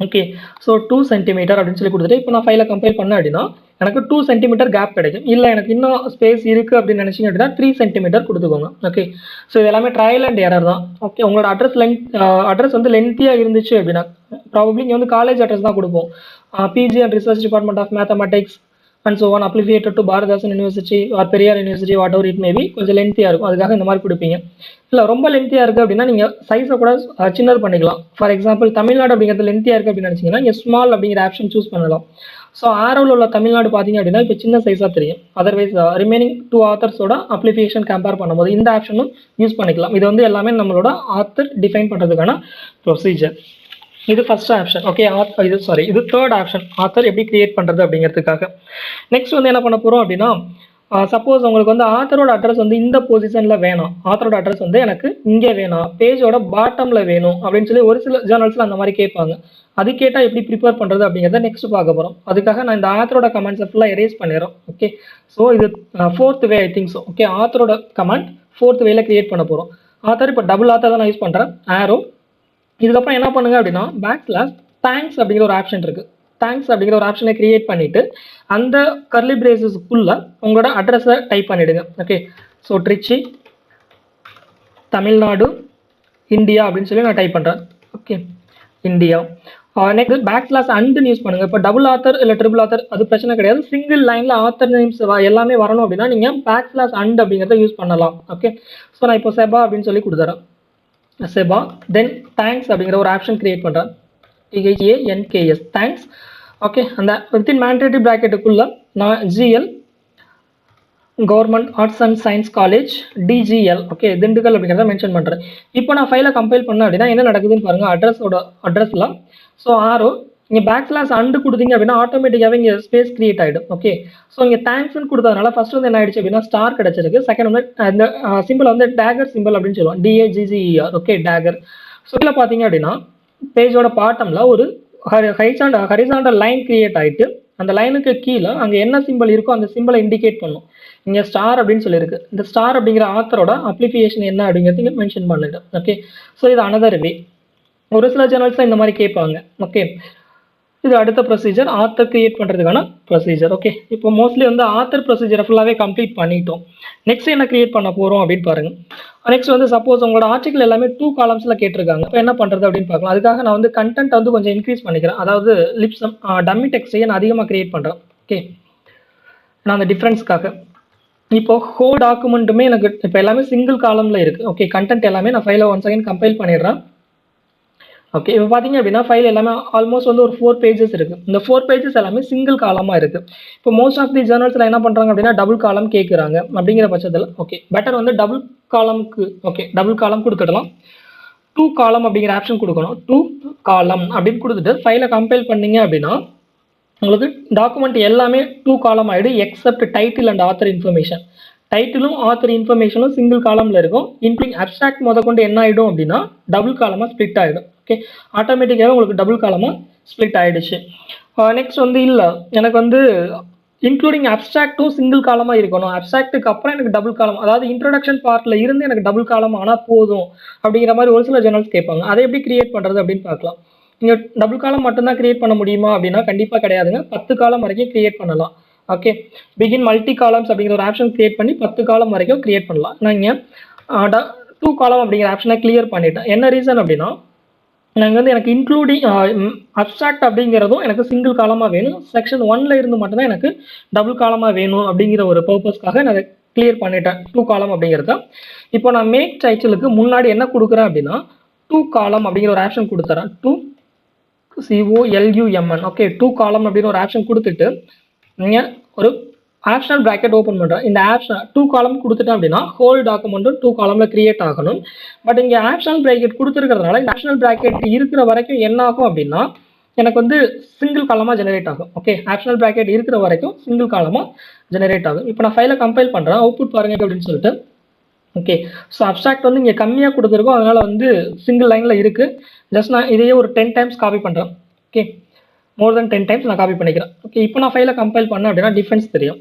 ஓகே, ஸோ 2 சென்டிமீட்டர் அப்படின்னு சொல்லி கொடுத்துட்டு இப்போ நான் ஃபைலை கம்பைல் பண்ணேன் அப்படின்னா எனக்கு 2 சென்டிமீட்டர் கேப் கிடைக்கும். இல்லை எனக்கு இன்னும் ஸ்பேஸ் இருக்குது அப்படின்னு நினச்சிங்க அப்படின்னா 3 சென்டிமீட்டர் கொடுத்துக்கோங்க. ஓகே, ஸோ இது எல்லாமே ட்ரையல் அண்ட் எரர் தான். ஓகே, உங்களோட அட்ரஸ் வந்து லென்த்தியாக இருந்துச்சு அப்படின்னா ப்ராபப்ளி இங்கே வந்து காலேஜ் அட்ரஸ் தான் கொடுப்போம். PG and research department of mathematics and so on affiliated to Bharathidasan university or Periyar university whatever it maybe, கொஞ்சம் லென்த்தியாக இருக்கும், அதுக்காக இந்த மாதிரி கொடுப்பீங்க. இல்லை ரொம்ப லென்த்தியாக இருக்குது அப்படின்னா நீங்கள் சைஸை கூட சின்னது பண்ணிக்கலாம். ஃபார் எக்ஸாம்பிள் தமிழ்நாடு அப்படிங்கிறது லென்த்தியாக இருக்குது அப்படின்னு நினச்சிங்கன்னா இங்கே ஸ்மால் அப்படிங்கிற ஆப்ஷன் சூஸ் பண்ணலாம். ஸோ ஆரோவில் உள்ள தமிழ்நாடு பார்த்தீங்க அப்படின்னா இப்போ சின்ன சைஸாக தெரியும். அதர்வைஸ் ரிமைனிங் 2 ஆத்தர்ஸோட அப்ளிகேஷன் கம்பேர் பண்ணும்போது இந்த ஆப்ஷனும் யூஸ் பண்ணிக்கலாம். இது வந்து எல்லாமே நம்மளோட ஆத்தர் டிஃபைன் பண்ணுறதுக்கான ப்ரொசீஜர். இது ஃபர்ஸ்ட் ஆப்ஷன். ஓகே, இது தேர்ட் ஆப்ஷன், ஆத்தர் எப்படி கிரியேட் பண்ணுறது அப்படிங்கிறதுக்காக. நெக்ஸ்ட் வந்து என்ன பண்ண போகிறோம் அப்படின்னா, சப்போஸ் உங்களுக்கு வந்து ஆத்தரோட அட்ரஸ் வந்து இந்த பொசிஷனில் வேணும், ஆத்தரோட அட்ரஸ் வந்து எனக்கு இங்கே வேணும், பேஜோட பாட்டமில் வேணும் அப்படின்னு சொல்லி ஒரு சில ஜேர்னல்ஸில் அந்த மாதிரி கேட்பாங்க. அது கேட்டால் எப்படி ப்ரிப்பேர் பண்ணுறது அப்படிங்கிறத நெக்ஸ்ட் பார்க்க போகிறோம். அதுக்காக நான் இந்த ஆத்தரோட கமெண்ட்ஸை ஃபுல்லாக எரேஸ் பண்ணிடுறோம். ஓகே, ஸோ இது 4th way I think so. Okay, ஆத்தரோட கமெண்ட் 4th வேல கிரியேட் பண்ண போகிறோம். ஆத்தர் இப்போ டபுள் ஆத்தர் தான் நான் யூஸ் பண்ணுறேன். ஆரோ, இதுக்கப்புறம் என்ன பண்ணுங்க அப்படின்னா பேக்ஸ்லாஷ் தேங்க்ஸ் அப்படிங்கிற ஒரு ஆப்ஷன் இருக்குது. தேங்க்ஸ் அப்படிங்கிற ஒரு ஆப்ஷனை கிரியேட் பண்ணிவிட்டு அந்த கர்லி பிரேசஸ்க்குள்ளே உங்களோட அட்ரஸை டைப் பண்ணிவிடுங்க. Okay, so Trichy Tamil Nadu India அப்படின்னு சொல்லி நான் டைப் பண்ணுறேன். Okay, India. நெக்ஸ்ட் பேக்ஸ்லாஷ் அண்டுன்னு யூஸ் பண்ணுங்கள். இப்போ டபுள் ஆத்தர் இல்லை ட்ரிபிள் ஆத்தர் அது பிரச்சனை கிடையாது. சிங்கிள் லைனில் ஆத்தர் நேம்ஸ் எல்லாமே வரணும் அப்படின்னா நீங்கள் பேக்ஸ்லாஷ் அண்ட் அப்படிங்கிறத யூஸ் பண்ணலாம். ஓகே, ஸோ நான் இப்போ செபா அப்படின்னு சொல்லி கொடுத்துறேன். செபா, தென் தேங்க்ஸ் அப்படிங்கிற ஒரு ஆப்ஷன் கிரியேட் பண்ணுறேன். THANKS thanks. ஓகே, அந்த வித்தின் மேண்டேட்டரி ப்ராக்கெட்டுக்குள்ளே நான் GL government arts and science college TGL, okay, Dindigul அப்படிங்கிறத மென்ஷன் பண்ணுறேன். இப்போ நான் ஃபைலை கம்பைல் பண்ணேன் அப்படின்னா என்ன நடக்குதுன்னு பாருங்கள். அட்ரஸில் ஸோ ஆரோ இங்கே பேக்ஸ்லாஸ் அண்டு கொடுத்தீங்க அப்படின்னா ஆட்டோமேட்டிக்காகவே இங்கே ஸ்பேஸ் கிரியேட் ஆகிடும். ஓகே, ஸோ இங்கே தேங்க்ஸ்ன்னு கொடுத்ததுனால ஃபர்ஸ்ட் வந்து என்ன ஆயிடுச்சு அப்படின்னா ஸ்டார் கிடச்சிருக்கு. செகண்ட் வந்து அந்த சிம்பிள் வந்து டேகர் சிம்பிள் அப்படின்னு சொல்லுவோம், DAGGER, ஓகே, டேகர். ஸோ இதில் பார்த்தீங்க அப்படின்னா பேஜோட பாட்டமில் ஒரு ஹரிசாண்டல் லைன் கிரியேட் ஆகிட்டு அந்த லைனுக்கு கீழே அங்கே என்ன சிம்பிள் இருக்கோ அந்த சிம்பிளை இண்டிகேட் பண்ணும். இங்கே ஸ்டார் அப்படின்னு சொல்லியிருக்கு. இந்த ஸ்டார் அப்படிங்கிற ஆத்தரோட அப்ளிகேஷன் என்ன அப்படிங்கிறது இங்கே மென்ஷன் பண்ணிட்டு. ஓகே, ஸோ இது அனதர் வே. ஒரு சில சேனல்ஸில் இந்த மாதிரி கேட்பாங்க. ஓகே, இது அடுத்த ப்ரொசீஜர், ஆத்தர் கிரியேட் பண்ணுறதுக்கான ப்ரொசீஜர். ஓகே, இப்போ மோஸ்ட்லி வந்து ஆத்தர் ப்ரொசீஜரை ஃபுல்லாகவே கம்ப்ளீட் பண்ணிட்டோம். நெக்ஸ்ட் என்ன கிரியேட் பண்ண போகிறோம் அப்படின்னு பாருங்கள். நெக்ஸ்ட் வந்து சப்போஸ் உங்களோட ஆர்டிகல் எல்லாமே 2 காலம்ஸில் கேட்டிருக்காங்க. இப்போ என்ன பண்ணுறது அப்படின்னு பார்க்கலாம். அதுக்காக நான் வந்து கண்டென்ட் வந்து கொஞ்சம் இன்க்ரீஸ் பண்ணிக்கிறேன். அதாவது லிப்ஸம் டம்மி டெக்ஸ்டையை நான் அதிகமாக கிரியேட் பண்ணுறேன். ஓகே, நான் அந்த டிஃப்ரென்ஸ்க்காக இப்போ ஹோல் டாக்குமெண்ட்டுமே எனக்கு இப்போ எல்லாமே சிங்கிள் காலமில் இருக்குது. ஓகே, கண்டென்ட் எல்லாமே நான் ஃபைலை ஒன் செகண்ட் கம்பைல் பண்ணிடுறேன். ஓகே, இப்போ பார்த்தீங்க அப்படின்னா ஃபைல் எல்லாமே ஆல்மோஸ்ட் வந்து ஒரு 4 பேஜஸ் இருக்குது. இந்த 4 பேஜஸ் எல்லாமே சிங்கிள் காலமாக இருக்குது. இப்போ மோஸ்ட் ஆஃப் தி ஜேர்னல்ஸில் என்ன பண்ணுறாங்க அப்படின்னா டபுள் காலம் கேட்குறாங்க. அப்படிங்கிற பட்சத்தில் ஓகே பெட்டர் வந்து டபுள் காலம்க்கு ஓகே டபுள் காலம் கொடுத்துடலாம். 2 காலம் அப்படிங்கிற ஆப்ஷன் கொடுக்கணும். 2 காலம் அப்படின்னு கொடுத்துட்டு ஃபைலை கம்பைல் பண்ணீங்க அப்படின்னா உங்களுக்கு டாக்குமெண்ட் எல்லாமே 2 காலம் ஆகிடும் except title and author information. டைட்டிலும் ஆத்தர் இன்ஃபர்மேஷனும் சிங்கிள் காலமில் இருக்கும். இன்க்ளூடிங் அப்ஸ்ட்ராக்ட் முதற்கொண்டு என்ன ஆகிடும் அப்படின்னா டபுள் காலமாக ஸ்ப்ளிட் ஆகிடும். ஓகே, ஆட்டோமேட்டிக்காகவே உங்களுக்கு டபுள் காலமாக ஸ்ப்ளிட் ஆகிடுச்சு. நெக்ஸ்ட் வந்து இல்லை எனக்கு வந்து இன்க்ளூடிங் அப்ஸ்ட்ராக்டும் சிங்கிள் காலமாக இருக்கணும். அப்ஸ்ட்ராக்ட்டுக்கு அப்புறம் எனக்கு டபுள் காலம், அதாவது இன்ட்ரோடக்ஷன் பார்ட்டில் இருந்து எனக்கு டபுள் காலம் ஆனால் போதும் அப்படிங்கிற மாதிரி ஒரு சில ஜேர்னல்ஸ் கேட்பாங்க. அதை எப்படி கிரியேட் பண்ணுறது அப்படின்னு பார்க்கலாம். நீங்கள் டபுள் காலம் மட்டும்தான் கிரியேட் பண்ண முடியுமா அப்படின்னா கண்டிப்பாக கிடையாதுங்க. 10 காலம் வரைக்கும் கிரியேட் பண்ணலாம். ஓகே, பிகின் மல்டி காலம்ஸ் அப்படிங்கிற ஒரு ஆப்ஷன் கிரியேட் பண்ணி 10 காலம் வரைக்கும் கிரியேட் பண்ணலாம். நான் இங்கே 2 காலம் அப்படிங்கிற ஆப்ஷனை கிளியர் பண்ணிட்டேன். என்ன ரீசன் அப்படின்னா நாங்கள் வந்து எனக்கு இன்க்ளூடிங் அப்ஸ்ட்ராக்ட் அப்படிங்கிறதும் எனக்கு சிங்கிள் காலமாக வேணும். செக்ஷன் 1ல் இருந்து மட்டும்தான் எனக்கு டபுள் காலமாக வேணும் அப்படிங்கிற ஒரு பர்பஸ்க்காக நான் அதை கிளியர் பண்ணிட்டேன் 2 காலம் அப்படிங்கிறத. இப்போ நான் மேக் டைட்டிலுக்கு முன்னாடி என்ன கொடுக்குறேன் அப்படின்னா 2 காலம் அப்படிங்கிற ஒரு ஆப்ஷன் கொடுத்துறேன். 2 COLUMN, ஓகே, 2 காலம் அப்படின்னு ஒரு ஆப்ஷன் கொடுத்துட்டு நீங்கள் ஒரு ஆப்ஷனல் ப்ராக்கெட் ஓப்பன் பண்ணுறேன். இந்த ஆப்ஷன் 2 காலம் கொடுத்துட்டேன் அப்படின்னா ஹோல் டாக்குமெண்ட்டும் 2 காலமில் கிரியேட் ஆகணும். பட் இங்கே ஆப்ஷனல் ப்ராக்கெட் கொடுத்துருக்கிறதுனால இந்த ஆப்ஷனல் ப்ராக்கெட் இருக்கிற வரைக்கும் என்ன ஆகும் அப்படின்னா எனக்கு வந்து சிங்கிள் காலமாக ஜெனரேட் ஆகும். ஓகே, ஆப்ஷனல் ப்ராக்கெட் இருக்கிற வரைக்கும் சிங்கிள் காலமாக ஜெனரேட் ஆகும். இப்போ நான் ஃபைலை கம்பைல் பண்ணுறேன், அவுட்புட் பாருங்க அப்படின்னு சொல்லிட்டு. ஓகே, ஸோ அப்ஸ்ட்ராக்ட் வந்து இங்கே கம்மியாக கொடுத்துருக்கோம், அதனால் வந்து சிங்கிள் லைனில் இருக்குது. ஜஸ்ட் நான் இதையே ஒரு 10 டைம்ஸ் காப்பி பண்ணுறேன். ஓகே, மோர் தென் 10 டைம்ஸ் நான் காப்பி பண்ணிக்கிறேன். ஓகே, இப்போ நான் ஃபைலை கம்பைல் பண்ணேன் அப்படின்னா டிஃபரன்ஸ் தெரியும்.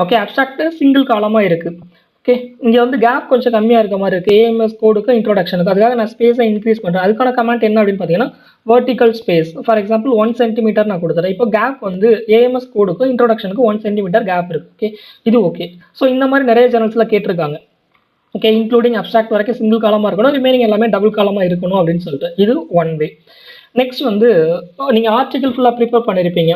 ஓகே, அப்ஸ்ட்ராக்ட் சிங்கிள் காலமாக இருக்குது. ஓகே, இங்கே வந்து கேப் கொஞ்சம் கம்மியாக இருக்க மாதிரி இருக்குது AMS கோடுக்கு இன்ட்ரோடக்ஷனுக்கு. அதுக்காக நான் ஸ்பேஸை இன்க்ரீஸ் பண்ணுறேன். அதுக்கான கமெண்ட் என்ன அப்படின்னு பார்த்தீங்கன்னா vertical space. For example 1 centimetre நான் கொடுத்துறேன். இப்போ கேப் வந்து AMS கோடுக்கும் இன்ட்ரோடக்ஷனுக்கு 1 சென்டிமீட்டர் கேப் இருக்குது. ஓகே, இது ஓகே. ஸோ இந்த மாதிரி நிறைய சேனல்ஸில் கேட்டிருக்காங்க. ஓகே, இன்க்ளூடிங் அப்ஸ்ட்ராக்ட் வரைக்கும் சிங்கிள் காலமாக இருக்கணும், ரிமைனிங் எல்லாமே டபுள் காலமாக இருக்கணும் அப்படின்னு சொல்லிட்டு இது 1 வே. நெக்ஸ்ட் வந்து நீங்கள் ஆர்டிகல் ஃபுல்லாக ப்ரிப்பேர் பண்ணியிருப்பீங்க.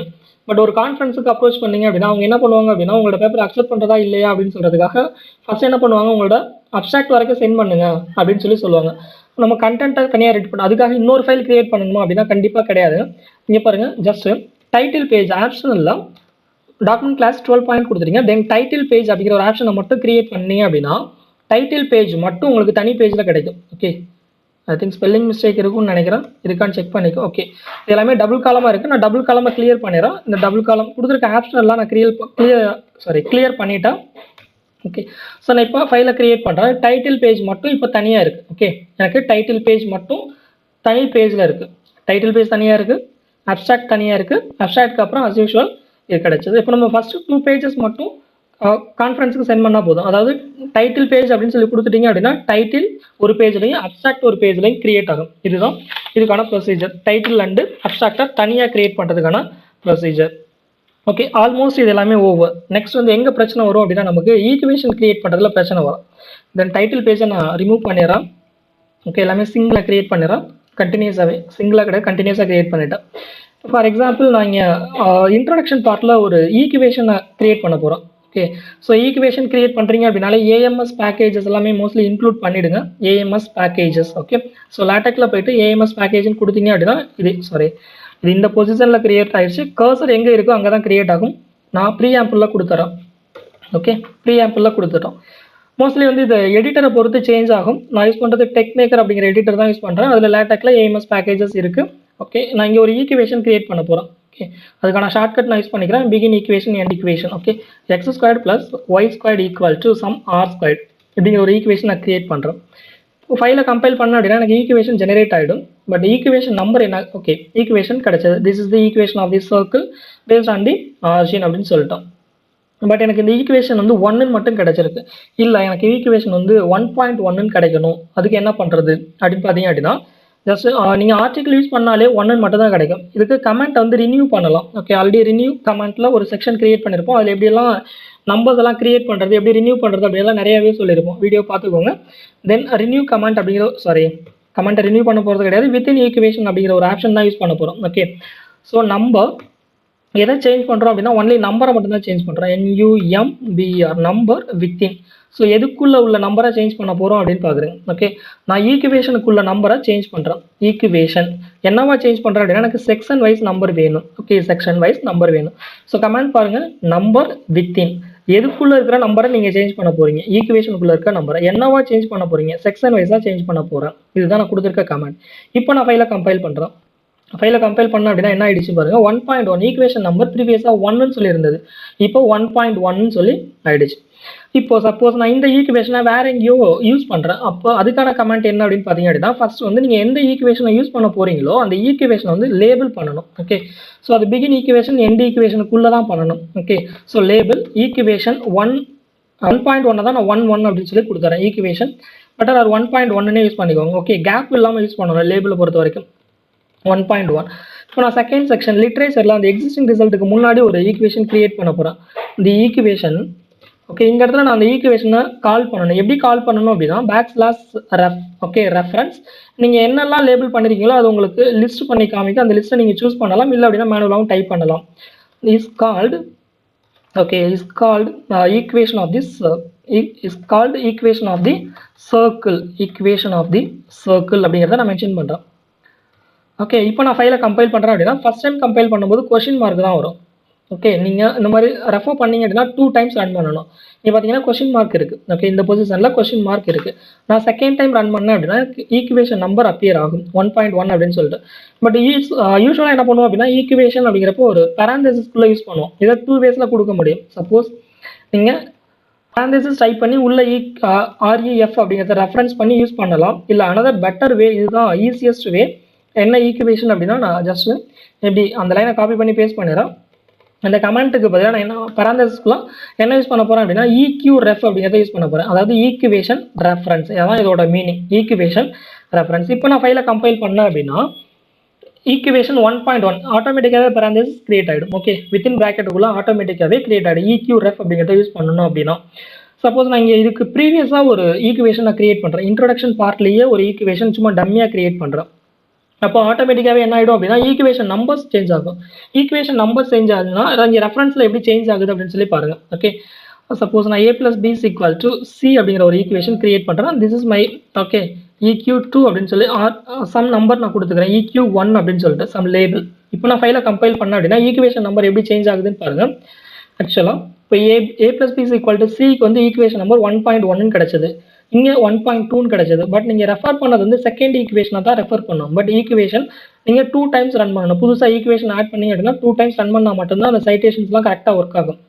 பட் ஒரு கான்ஃபரன்ஸுக்கு அப்ரோச் பண்ணீங்க அப்படின்னா அவங்க என்ன பண்ணுவாங்க அப்படின்னா உங்களோட பேப்பர் அக்செப்ட் பண்ணுறதா இல்லையா அப்படின்னு சொல்கிறதுக்காக ஃபஸ்ட் என்ன பண்ணுவாங்க, உங்களோட அப்ஸ்ட்ராக்ட் வரைக்கும் சென்ட் பண்ணுங்க அப்படின்னு சொல்லுவாங்க. நம்ம கண்டென்ட்டை தனியாக ரெடி பண்ணணும். அதுக்காக இன்னொரு ஃபைல் கிரியேட் பண்ணணுமா அப்படின்னா கண்டிப்பாக கிடையாது. இங்கே பாருங்கள், ஜஸ்ட் டைட்டில் பேஜ் ஆப்ஷனில் டாக்குமெண்ட் கிளாஸ் 12 பாயிண்ட் கொடுத்துருங்க. தென் டைட்டில் பேஜ் அப்படிங்கிற ஒரு ஆப்ஷனை மட்டும் கிரியேட் பண்ணீங்க அப்படின்னா டைட்டில் பேஜ் மட்டும் உங்களுக்கு தனி பேஜில் கிடைக்கும். Okay, I think spelling mistake இருக்கும்னு நினைக்கிறேன், இருக்கான்னு செக் பண்ணிக்கோ. ஓகே, இது எல்லாமே டபுள் காலமாக இருக்குது. நான் டபுள் காலமாக கிளியர் பண்ணிடுறேன். இந்த டபுள் காலம் கொடுத்துருக்க ஆப்ஷனெல்லாம் நான் கிளியர் பண்ணிட்டேன். ஓகே, ஸோ நான் இப்போ ஃபைலை கிரியேட் பண்ணுறேன். டைட்டில் பேஜ் மட்டும் இப்போ தனியாக இருக்குது. ஓகே, எனக்கு டைட்டில் பேஜ் மட்டும் தனி பேஜில் இருக்குது. டைட்டில் பேஜ் தனியாக இருக்குது, அப்ஸ்ட்ராக்ட் தனியாக இருக்குது. அப்ஸ்ட்ராக்ட்க்கு அப்புறம் அஸ் யூஷுவல் இது கிடச்சிது. இப்போ நம்ம ஃபஸ்ட்டு 2 பேஜஸ் மட்டும் கான்ஃபரன்ஸுக்கு சென்ட் பண்ணால் போதும். அதாவது டைட்டில் பேஜ் அப்படின்னு சொல்லி கொடுத்துட்டீங்க அப்படின்னா டைட்டில் ஒரு பேஜ்லையும் அப்ஸ்ட்ராக்ட் ஒரு பேஜ்லையும் கிரியேட் ஆகும். இதுதான் இதுக்கான ப்ரொசீஜர். டைட்டில் அண்டு அப்ஸ்ட்ராக்டாக தனியாக கிரியேட் பண்ணுறதுக்கான ப்ரொசீஜர். ஓகே, ஆல்மோஸ்ட் இது எல்லாமே ஓவர். நெக்ஸ்ட் வந்து எங்கே பிரச்சனை வரும் அப்படின்னா நமக்கு ஈக்குவேஷன் கிரியேட் பண்ணுறதுல பிரச்சனை வரும். தென் டைட்டில் பேஜை நான் ரிமூவ் பண்ணிடுறேன். ஓகே, எல்லாமே சிங்கிளாக கிரியேட் பண்ணிடுறேன். கண்டினியூஸாகவே சிங்கிளாக கிடையாது, கண்டினியூஸாக கிரியேட் பண்ணிட்டேன். ஃபார் எக்ஸாம்பிள் நான் இங்கே இன்ட்ரடக்ஷன் பார்ட்டில் ஒரு ஈக்குவேஷனை கிரியேட் பண்ண போகிறோம். ஓகே, ஸோ ஈக்குவேஷன் கிரியேட் பண்ணுறீங்க அப்படின்னாலே AMS பேக்கேஜஸ் எல்லாமே மோஸ்ட்லி இன்க்ளூட் பண்ணிவிடுங்க. AMS packages. ஓகே, ஸோ லேட்டெக்கில் போய்ட்டு AMS பேக்கேஜ்னு கொடுத்தீங்க அப்படின்னா இது இந்த பொசிஷனில் கிரியேட் ஆகிடுச்சு. கர்சர் எங்கே இருக்கோ அங்கே தான் கிரியேட் ஆகும். நான் ப்ரீஆம்பிளில் கொடுத்துறேன். ஓகே, ப்ரீஆம்பிளில் கொடுத்துட்டோம். மோஸ்ட்லி வந்து இது எடிட்டரை பொறுத்து சேஞ்ச் ஆகும். நான் யூஸ் பண்ணுறது டெக்மேக்கர் அப்படிங்கிற எடிட்டர் தான் யூஸ் பண்ணுறேன். அதில் லேட்டக்கில் ஏஎம்எஸ் பேக்கேஜஸ் இருக்குது. ஓகே, நான் இங்கே ஒரு ஈக்குவேஷன் கிரியேட் பண்ண போகிறேன். ஓகே, அதுக்கான ஷார்ட்கட் நான் யூஸ் பண்ணிக்கிறேன். Begin equation, end equation. Okay, x² + y² = some r² இப்படிங்கிற ஒரு ஈக்குவேஷன் நான் கிரியேட் பண்ணுறேன். ஃபைலை கம்பைல் பண்ண அப்படின்னா எனக்கு ஈக்குவேஷன் ஜெனரேட் ஆகிடும். பட் ஈக்குவேஷன் நம்பர் என்ன? ஓகே, ஈக்குவேஷன் கிடைச்சது. This is the equation of the circle based on the origin அப்படின்னு சொல்லிட்டோம். பட் எனக்கு இந்த ஈக்குவேஷன் வந்து 1ன்னு மட்டும் கிடைச்சிருக்கு. இல்லை, எனக்கு ஈக்குவேஷன் வந்து 1.1ன்னு கிடைக்கணும். அதுக்கு என்ன பண்ணுறது அப்படின்னு பார்த்தீங்க அப்படின்னா, ஜஸ்ட் நீங்கள் ஆர்டிகிள் யூஸ் பண்ணாலே 1ன்னு மட்டும் தான் கிடைக்கும். இதுக்கு கமெண்ட் வந்து ரினியூ பண்ணலாம். ஓகே, ஆல்ரெடி ரினியூ கமெண்ட்டில் ஒரு செக்ஷன் கிரியேட் பண்ணியிருப்போம். அதில் எப்படியெல்லாம் நம்பர்ஸ் எல்லாம் கிரியேட் பண்ணுறது, எப்படி ரினியூ பண்ணுறது அப்படியெல்லாம் நிறையவே சொல்லியிருப்போம். வீடியோ பார்த்துக்கோங்க. தென் ரினியூ கமெண்ட் அப்படிங்கிற கமெண்ட்டை ரினியூ பண்ண போகிறது கிடையாது. வித்தின் ஈக்குவேஷன் அப்படிங்கிற ஒரு ஆப்ஷன் தான் யூஸ் பண்ண போகிறோம். ஓகே, ஸோ நம்பர் எதை சேஞ்ச் பண்ணுறோம் அப்படின்னா ஒன்லி நம்பரை மட்டும்தான் சேஞ்ச் பண்ணுறோம். NUMBR number within. ஸோ எதுக்குள்ளே உள்ள நம்பரை சேஞ்ச் பண்ண போகிறோம் அப்படின்னு பார்க்குறேன். ஓகே, நான் ஈக்குவேஷனுக்குள்ள நம்பரை சேஞ்ச் பண்ணுறேன். ஈக்குவேஷன் என்னவா சேஞ்ச் பண்ணுறேன் அப்படின்னா எனக்கு செக்ஷன் வைஸ் நம்பர் வேணும். ஓகே, செக்ஷன் வைஸ் நம்பர் வேணும். ஸோ கமெண்ட் பாருங்கள், நம்பர் வித்தின் எதுக்குள்ளே இருக்கிற நம்பரை நீங்கள் சேஞ்ச் பண்ண போகிறீங்க. ஈக்குவேஷனுக்குள்ளே இருக்கிற நம்பரை என்னவா சேஞ்ச் பண்ண போகிறீங்க, செக்ஷன் வைஸாக சேஞ்ச் பண்ண போகிறேன். இதுதான் நான் கொடுத்துருக்க கமெண்ட். இப்போ நான் ஃபைலை கம்பைல் பண்ணுறேன். ஃபைலை கம்பைல் பண்ண அப்படின்னா என்ன ஆயிடுச்சு பாருங்க, 1.1 ஈக்குவேஷன் நம்பர் ப்ரீவியஸாக 1ன்னு சொல்லியிருந்தது, இப்போ 1.1ன்னு சொல்லி ஆயிடுச்சு. இப்போ சப்போஸ் நான் இந்த ஈக்குவேஷனை வேற எங்கேயோ யூஸ் பண்ணுறேன். அப்போ அதுக்கான கமெண்ட் என்ன அப்படின்னு பார்த்தீங்க அப்படின்னா, ஃபர்ஸ்ட் வந்து நீங்கள் எந்த ஈக்குவேஷனை யூஸ் பண்ண போறீங்களோ அந்த ஈக்குவேஷனை வந்து லேபிள் பண்ணணும். ஓகே, ஸோ அது பிகின் ஈக்குவேஷன் எண்ட் ஈக்குவேஷனுக்குள்ளே தான் பண்ணணும். ஓகே, ஸோ லேபிள் ஈக்குவேஷன் 1.1 தான் நான் 1.1 அப்படின்னு சொல்லி கொடுத்துறேன். ஈக்குவேஷன் பட் அது 1.1ன்னே யூஸ் பண்ணிக்கோங்க. ஓகே, கேப் இல்லாமல் யூஸ் பண்ணணும் லேபிளை பொறுத்த வரைக்கும். 1.1. இப்போ நான் செகண்ட் செக்ஷன் லிட்ரேச்சரில் அந்த எக்ஸிஸ்டிங் ரிசல்ட்டுக்கு முன்னாடி ஒரு ஈக்குவேஷன் கிரியேட் பண்ண போகிறேன். இந்த ஈக்குவேஷன் ஓகே, இந்த இடத்துல நான் அந்த ஈக்குவேஷனை கால் பண்ணணும். எப்படி கால் பண்ணணும் அப்படின்னா /ref. ஓகே, ரெஃபரன்ஸ் நீங்கள் என்னெல்லாம் லேபிள் பண்ணிருக்கீங்களோ அது உங்களுக்கு லிஸ்ட் பண்ணி காமிக்க. அந்த லிஸ்ட்டை நீங்கள் சூஸ் பண்ணலாம், இல்லை அப்படின்னா மேனுவலாகவும் டைப் பண்ணலாம். Is called equation of this equation of the circle அப்படிங்கிறத நான் மென்ஷன் பண்ணுறேன். ஓகே, இப்போ நான் ஃபைலை கம்பைல் பண்ணுறேன் அப்படின்னா ஃபஸ்ட் டைம் கம்பைல் பண்ணும்போது கொஷின் மார்க் தான் வரும். ஓகே, நீங்கள் இந்த மாதிரி ரெஃபர் பண்ணீங்க அப்படின்னா 2 டைம்ஸ் ரன் பண்ணணும். இங்கே பார்த்தீங்கன்னா கொஷின் மார்க் இருக்குது. ஓகே, இந்த பொசிஷனில் கொஷின் மார்க் இருக்குது. நான் செகண்ட் டைம் ரன் பண்ணேன் அப்படின்னா ஈக்குவேஷன் நம்பர் அப்பியர் ஆகும் 1.1 அப்படின்னு சொல்லிட்டு. பட் யூஸ்வலாக என்ன பண்ணுவோம் அப்படின்னா ஈக்குவேஷன் அப்படிங்கிறப்போ ஒரு பேரந்தசிஸ்குள்ளே யூஸ் பண்ணுவோம். இதை 2 வேஸில் கொடுக்க முடியும். சப்போஸ் நீங்கள் பேரந்தசிஸ் டைப் பண்ணி உள்ள REF அப்படிங்கிறத ரெஃபரன்ஸ் பண்ணி யூஸ் பண்ணலாம். இல்லை அனதர் பெட்டர் வே, இதுதான் ஈஸியஸ்ட் வே. என்ன ஈக்குவேஷன் அப்படின்னா நான் ஜஸ்ட் எப்படி அந்த லைனை காப்பி பண்ணி பேஸ்ட் பண்ணிடுறேன். அந்த கமெண்ட்டுக்கு பதிலாக நான் என்ன பேரந்தசிஸ்க்குலாம் என்ன யூஸ் பண்ண போகிறேன் அப்படின்னா EQREF அப்படிங்கிறத யூஸ் பண்ண போகிறேன். அதாவது ஈக்குவேஷன் ரெஃபரன்ஸ், அதான் இதோட மீனிங், ஈக்குவேஷன் ரெஃபரன்ஸ். இப்போ நான் ஃபைலை கம்பைல் பண்ணேன் அப்படின்னா ஈக்குவேஷன் 1.1 ஆட்டோமேட்டிக்காகவே பேரந்தசிஸ் கிரியேட் ஆகிடும். ஓகே, வித்தின் ப்ராக்கெட்டுக்குள்ளே ஆட்டோமேட்டிக்காகவே கிரியேட் ஆகிடும். EQREF அப்படிங்கிறத யூஸ் பண்ணணும் அப்படின்னா சப்போஸ் நான் இங்கே இதுக்கு ப்ரீவியஸாக ஒரு ஈக்குவேஷன் நான் கிரியேட் பண்ணுறேன். இன்ட்ரோடக்ஷன் பார்ட்லேயே ஒரு ஈக்குவேஷன் சும்மா டம்மியாக கிரியேட் பண்ணுறேன். அப்போ ஆட்டோமேட்டிக்காகவே என்ன ஆகிடும் அப்படின்னா ஈக்குவேஷன் நம்பர்ஸ் சேஞ்ச் ஆகும். ஈக்குவேஷன் நம்பர்ஸ் சேஞ்ச் ஆகுதுன்னா இங்கே ரெஃபரன்ஸில் எப்படி சேஞ்ச் ஆகுது அப்படின்னு சொல்லி பாருங்கள். ஓகே, சப்போஸ் நான் A + B = C அப்படிங்கிற ஒரு ஈக்குவேஷன் கிரியேட் பண்ணுறேன். This is my okay EQ2 அப்படின்னு சொல்லி சம் நம்பர் நான் கொடுத்துக்கிறேன். EQ1 அப்படின்னு சொல்லிட்டு சம் லேபிள். இப்போ நான் ஃபைலை கம்பைல் பண்ணேன் அப்படின்னா ஈக்குவேஷன் நம்பர் எப்படி சேஞ்ச் ஆகுதுன்னு பாருங்கள். ஆக்சுவலாக இப்போ A + B = Cக்கு வந்து ஈக்குவேஷன் நம்பர் 1.1ன்னு கிடச்சிது. இங்கே 1.2ன்னு கிடச்சிது. பட் நீங்கள் ரெஃபர் பண்ணது வந்து செகண்ட் ஈக்குவேஷனை தான் ரெஃபர் பண்ணணும். பட் ஈக்குவேஷன் நீங்கள் 2 டைம்ஸ் ரன் பண்ணணும். புதுசாக ஈக்குவேஷன் ஆட் பண்ணி அப்படின்னா 2 டைம்ஸ் ரன் பண்ணால் மட்டும்தான் அந்த சைட்டேஷன்ஸ்லாம் கரெக்டாக ஒர்க் ஆகும்.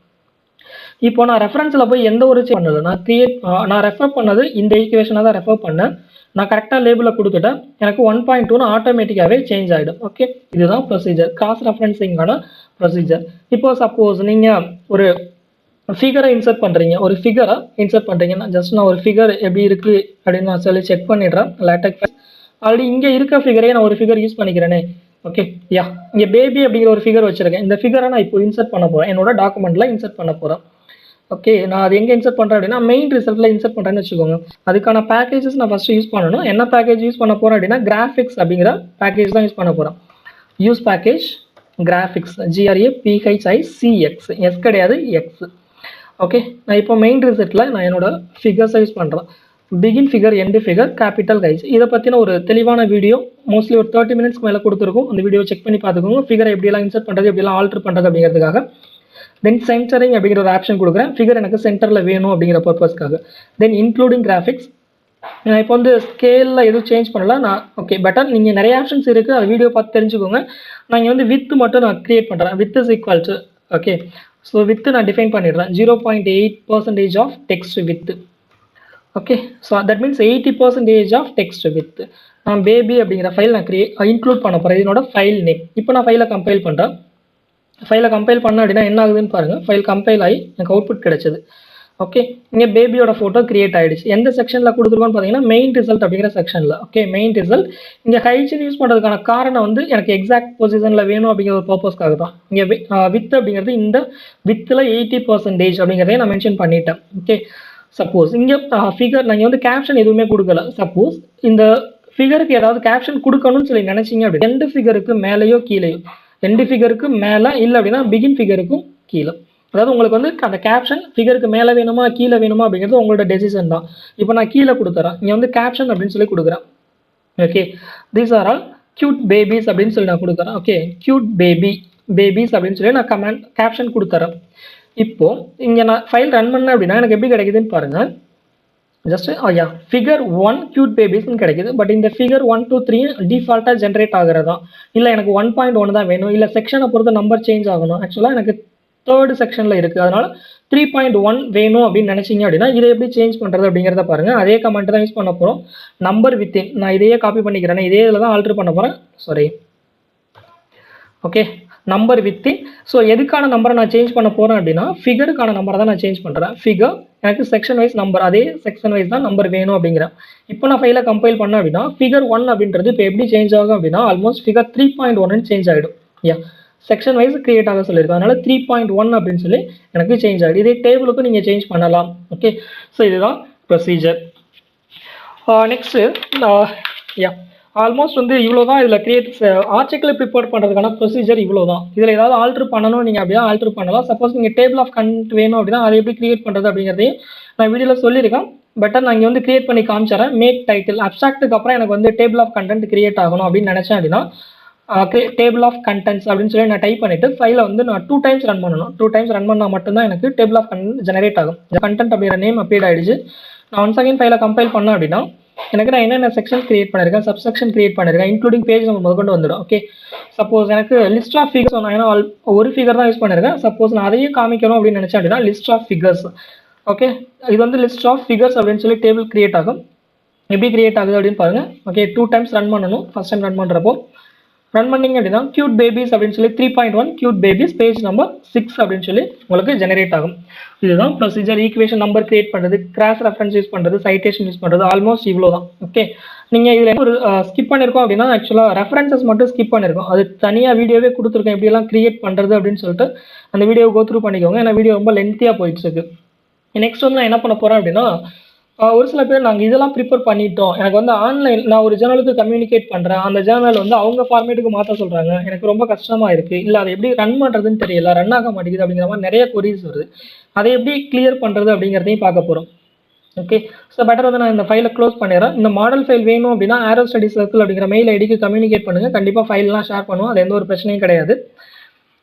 இப்போ நான் ரெஃபரன்ஸில் போய் எந்த ஒரு சேஞ்ச் பண்ணல. நான் ரெஃபர் பண்ணது இந்த ஈக்குவேஷனை தான் ரெஃபர் பண்ணேன். நான் கரெக்டாக லேபிளில் கொடுத்துட்டேன். எனக்கு 1.2ன்னு ஆட்டோமேட்டிக்காகவே சேஞ்ச் ஆகிடும். ஓகே, இதுதான் ப்ரொசீஜர், கிராஸ் ரெஃபரன்சிங்கான ப்ரொசீஜர். இப்போ சப்போஸ் நீங்கள் ஒரு ஃபிகரை இன்சர்ட் பண்ணுறீங்கன்னா ஜஸ்ட் நான் ஒரு ஃபிகர் எப்படி இருக்குது அப்படின்னு நான் சொல்லி செக் பண்ணிடுறேன். லேட்டக்ஸ் ஆல்ரெடி இங்கே இருக்க ஃபிகரே நான் ஒரு ஃபிகர் யூஸ் பண்ணிக்கிறேனே. ஓகே, இங்கே பேபி அப்படிங்கிற ஒரு ஃபிகர் வச்சுருக்கேன். இந்த ஃபிகரை நான் இப்போ இன்சர்ட் பண்ண போகிறேன், என்னோட டாக்குமெண்ட்டில் இன்சர்ட் பண்ண போகிறேன். ஓகே, நான் அது எங்கே இன்சர்ட் பண்ணுறேன் அப்படின்னா மெயின் ரிசல்ட்டில் இன்சர்ட் பண்ணுறேன்னு வச்சுக்கோங்க. அதுக்கான பேக்கேஜஸ் நான் ஃபஸ்ட்டு யூஸ் பண்ணணும். என்ன பேக்கேஜ் யூஸ் பண்ண போகிறேன் அப்படின்னா கிராஃபிக்ஸ் அப்படிங்கிற பேக்கேஜ் தான் யூஸ் பண்ண போகிறேன். Use package graphics GRAPHICX, S கிடையாது எக்ஸ். ஓகே, நான் இப்போ மெயின் ரிசல்ட்டில் நான் என்னோட ஃபிகர்ஸை யூஸ் பண்ணுறேன். Begin figure, end figure, capital கைஸ். இதை பற்றின ஒரு தெளிவான வீடியோ மோஸ்ட்லி ஒரு 30 மினிட்ஸ்க்கு மேலே கொடுத்துருக்கும். அந்த வீடியோ செக் பண்ணி பார்த்துக்கோங்க. ஃபிகரை எப்படியெல்லாம் இன்சர்ட் பண்ணுறது, எப்படியெல்லாம் ஆல்டர் பண்ணுறது அப்படிங்கிறதுக்காக. தென் சென்டரிங் அப்படிங்கிற ஒரு ஆப்ஷன் கொடுக்குறேன், ஃபிகர் எனக்கு சென்டரில் வேணும் அப்படிங்கிற பர்பஸ்க்காக. தென் இன்க்ளூடிங் கிராஃபிக்ஸ், நான் இப்போ வந்து ஸ்கேலில் எதுவும் சேஞ்ச் பண்ணல நான். ஓகே, பெட்டர் நீங்கள் நிறைய ஆப்ஷன்ஸ் இருக்குது, அது வீடியோ பார்த்து தெரிஞ்சுக்கோங்க. நான் இங்கே வந்து வித்து மட்டும் நான் க்ரியேட் பண்ணுறேன். Width is equal to, okay, so width நான் டிஃபைன் பண்ணிடுறேன் 0.8% of text width. Okay, so that means 80% of text width. நான் பேபி அப்படிங்கிற ஃபைல் நான் இன்க்ளூட் பண்ண போகிறேன், இதனோட ஃபைல் நேம். இப்போ நான் ஃபைலை கம்பைல் பண்ணுறேன். ஃபைலை கம்பைல் பண்ண அப்படின்னா என்ன ஆகுதுன்னு பாருங்கள். ஃபைல் கம்பைல் ஆகி எனக்கு அவுட்புட் கிடைச்சது. ஓகே, இங்கே பேபியோட ஃபோட்டோ கிரியேட் ஆகிடுச்சு. எந்த செக்ஷனில் கொடுத்துருக்கோன்னு பார்த்தீங்கன்னா மெயின் ரிசல்ட் அப்படிங்கிற செக்ஷனில். Okay, main result. இங்கே ஹைட்ஸின் யூஸ் பண்ணுறதுக்கான காரணம் வந்து எனக்கு எக்ஸாக்ட் பொசிஷனில் வேணும் அப்படிங்கிற ஒரு பர்பஸ்க்காக தான். இங்கே வித் அப்படிங்கிறது இந்த வித்தில் 80% அப்படிங்கிறதையும் நான் மென்ஷன் பண்ணிட்டேன். ஓகே, சப்போஸ் இங்கே ஃபிகர் நான் வந்து கேப்ஷன் எதுவுமே கொடுக்கல. சப்போஸ் இந்த ஃபிகருக்கு ஏதாவது கேப்ஷன் கொடுக்கணும்னு சொல்லி நினைச்சிங்க அப்படி எந்த ஃபிகருக்கு மேலேயோ கீழேயோ, எண்டு ஃபிகருக்கு மேலே இல்லை அப்படின்னா பிகின் ஃபிகருக்கும் கீழே, அதாவது உங்களுக்கு வந்து அந்த கேப்ஷன் ஃபிகருக்கு மேலே வேணுமா கீழே வேணுமா அப்படிங்கிறது உங்களோட டெசிஷன் தான். இப்போ நான் கீழே கொடுத்துறேன், இங்கே வந்து கேப்ஷன் அப்படின்னு சொல்லி கொடுக்குறேன். Okay, these are all cute babies அப்படின்னு சொல்லி நான் கொடுக்குறேன். ஓகே, கியூட் பேபிஸ் அப்படின்னு சொல்லி நான் கமெண்ட் கேப்ஷன் கொடுத்துறேன். இப்போ இங்கே நான் ஃபைல் ரன் பண்ணேன் அப்படின்னா எனக்கு எப்படி கிடைக்குதுன்னு பாருங்கள். ஜஸ்ட் ஃபிகர் 1 கியூட் பேபிஸ்ன்னு கிடைக்குது. பட் இந்த ஃபிகர் 1, 2, 3 டிஃபால்ட்டாக ஜென்ரேட் ஆகிறதா, இல்லை எனக்கு 1.1 தான் வேணும், இல்லை செக்ஷனை பொறுத்த நம்பர் சேஞ்ச் ஆகணும். ஆக்சுவலாக எனக்கு 3rd செக்ஷனில் இருக்குது, அதனால் 3.1 வேணும் அப்படின்னு நினச்சிங்க அப்படின்னா இதை எப்படி சேஞ்ச் பண்ணுறது அப்படிங்கிறத பாருங்கள். அதே கமெண்ட் தான் யூஸ் பண்ண போகிறோம். நம்பர் வித்தின், நான் இதையே காப்பி பண்ணிக்கிறேன், இதே இதில் தான் ஆல்ட்ரு பண்ண போகிறேன். Sorry, okay, number within. So எதுக்கான நம்பரை நான் சேஞ்ச் பண்ண போகிறேன் அப்படின்னா ஃபிகருக்கான நம்பரை தான் நான் சேஞ்ச் பண்ணுறேன். ஃபிகர் எனக்கு செக்ஷன் வைஸ் நம்பர், அதே செக்ஷன் வைஸ் தான் நம்பர் வேணும் அப்படிங்கிறேன். இப்போ நான் ஃபைலை கம்பைல் பண்ணேன் அப்படின்னா ஃபிகர் 1 அப்படின்றது இப்போ எப்படி சேஞ்ச் ஆகும் அப்படின்னா ஆல்மோஸ்ட் ஃபிகர் 3.1 சேஞ்ச் ஆகிடும். செக்ஷன் வைஸ் கிரியேட் ஆக சொல்லியிருக்கோம், அதனால் 3.1 அப்படின்னு சொல்லி எனக்கு சேஞ்ச் ஆகிடும். இதே டேபிளுக்கும் நீங்கள் சேஞ்ச் பண்ணலாம். ஓகே, ஸோ இதுதான் ப்ரொசீஜர். நெக்ஸ்ட்டு ஆல்மோஸ்ட் வந்து இவ்வளோ தான். இதில் கிரியேட் ஆர்டிக்கிள் ப்ரிப்பேர் பண்ணுறதுக்கான ப்ரொசீஜர் இவ்வளோ தான். இதில் ஏதாவது ஆல்ட்ரு பண்ணணும் நீங்கள் அப்படியே ஆல்ட்ரு பண்ணலாம். சப்போஸ் நீங்கள் டேபிள் ஆஃப் கண்டென்ட் வேணும் அப்படின்னா அதை எப்படி கிரியேட் பண்ணுறது அப்படிங்கிறதையும் நான் வீடியோவில் சொல்லியிருக்கேன். பெட்டர் நான் இங்கே வந்து கிரியேட் பண்ணி காமிச்சிடறேன். மேக் டைட்டில் அப்ஸ்ட்ராக்ட்டுக்கு அப்புறம் எனக்கு வந்து டேபிள் ஆஃப் கண்டென்ட் கிரியேட் ஆகணும் அப்படின்னு நினச்சேன் அப்படின்னா டேபிள் ஆஃப் கண்டென்ட்ஸ் அப்படின்னு சொல்லி நான் டைப் பண்ணிவிட்டு ஃபைலை வந்து நான் 2 டைம்ஸ் ரன் பண்ணணும். 2 டைம்ஸ் ரன் பண்ணால் மட்டும்தான் எனக்கு டேபிள் ஆஃப் கண்டென்ட் ஜெனரேட் ஆகும். இந்த கண்டென்ட் அப்படிங்கிற நேம் அப்டேட் ஆகிடுச்சு. நான் ஒன்ஸ் அகைன் ஃபைலை கம்பைல் பண்ணேன் அப்படின்னா எனக்கு நான் என்னென்ன செக்ஷன் கிரியேட் பண்ணியிருக்கேன், சப்செக்ஷன் கிரியேட் பண்ணியிருக்கேன், இன்க்ளூடிங் பேஜ் நம்ம முதற்கொண்டு வந்துடும். ஓகே, சப்போஸ் எனக்கு லிஸ்ட் ஆஃப் ஃபிகர்ஸ், நான் ஏன்னா ஒரு ஃபிகர் தான் யூஸ் பண்ணியிருக்கேன். சப்போஸ் நான் அதையும் காமிக்கணும் அப்படின்னு நினச்சேன் அப்படின்னா லிஸ்ட் ஆஃப் ஃபிகர்ஸ். ஓகே, இது வந்து லிஸ்ட் ஆஃப் ஃபிகர்ஸ் அப்படின்னு சொல்லி டேபிள் கிரியேட் ஆகும். எப்படி கிரியேட் ஆகுது அப்படின்னு பாருங்கள். ஓகே, 2 டைம்ஸ் ரன் பண்ணணும். ஃபர்ஸ்ட் டைம் ரன் பண்ணுறப்போ ரன் பண்ணிங்க அப்படின்னா கியூட் பேபிஸ் அப்படின்னு சொல்லி 3.1 கியூட் பேபிஸ் பேஜ் நம்பர் 6 அப்படின்னு சொல்லி உங்களுக்கு ஜெனரேட் ஆகும். இதுதான் ப்ரொசீஜர். ஈக்குவேஷன் நம்பர் கிரியேட் பண்ணுறது, கிராஸ் ரெஃபரன்ஸ் யூஸ் பண்ணுறது, சைட்டேஷன் யூஸ் பண்ணுறது, ஆல்மோஸ்ட் இவ்வளோ தான். ஓகே, நீங்கள் இதில் ஒரு ஸ்கிப் பண்ணியிருக்கோம் அப்படின்னா ஆக்சுவலாக ரெஃபரன்சஸ் மட்டும் ஸ்கிப் பண்ணியிருக்கோம். அது தனியாக வீடியோவே கொடுத்துருக்கேன் எப்படியெல்லாம் கிரியேட் பண்ணுறது அப்படின்னு சொல்லிட்டு அந்த வீடியோ கோ த்ரூ பண்ணிக்கோங்க. ஏன்னா வீடியோ ரொம்ப லென்த்தியாக போயிடுச்சு இருக்கு. நெக்ஸ்ட் வந்து நான் என்ன பண்ண போகிறேன் அப்படின்னா ஒரு சில பேர் நாங்கள் இதெல்லாம் ப்ரிப்பேர் பண்ணிட்டோம், எனக்கு வந்து ஆன்லைன் நான் ஒரு ஜேர்னலுக்கு கம்யூனிகேட் பண்ணுறேன், அந்த ஜேர்னல் வந்து அவங்க ஃபார்மேட்டுக்கு மாற்ற சொல்கிறாங்க, எனக்கு ரொம்ப கஷ்டமாக இருக்குது, இல்லை அதை எப்படி ரன் பண்ணுறதுன்னு தெரியல, ரன் ஆக மாட்டேங்குது அப்படிங்கிற மாதிரி நிறைய கொரீஸ் வருது. அதை எப்படி கிளியர் பண்ணுறது அப்படிங்கிறதையும் பார்க்க போகிறோம். ஓகே, ஸோ பெட்டர் வந்து நான் இந்த ஃபைலை க்ளோஸ் பண்ணிடுறேன். இந்த மாடல் ஃபைல் வேணும் அப்படின்னா ஆரோ ஸ்டடி சர்க்கிள் அப்படிங்கிற மெயில் ஐடிக்கு கம்யூனிகேட் பண்ணுங்கள். கண்டிப்பாக ஃபைல்லாம் ஷேர் பண்ணுவோம், அது எந்த ஒரு பிரச்சனையும் கிடையாது.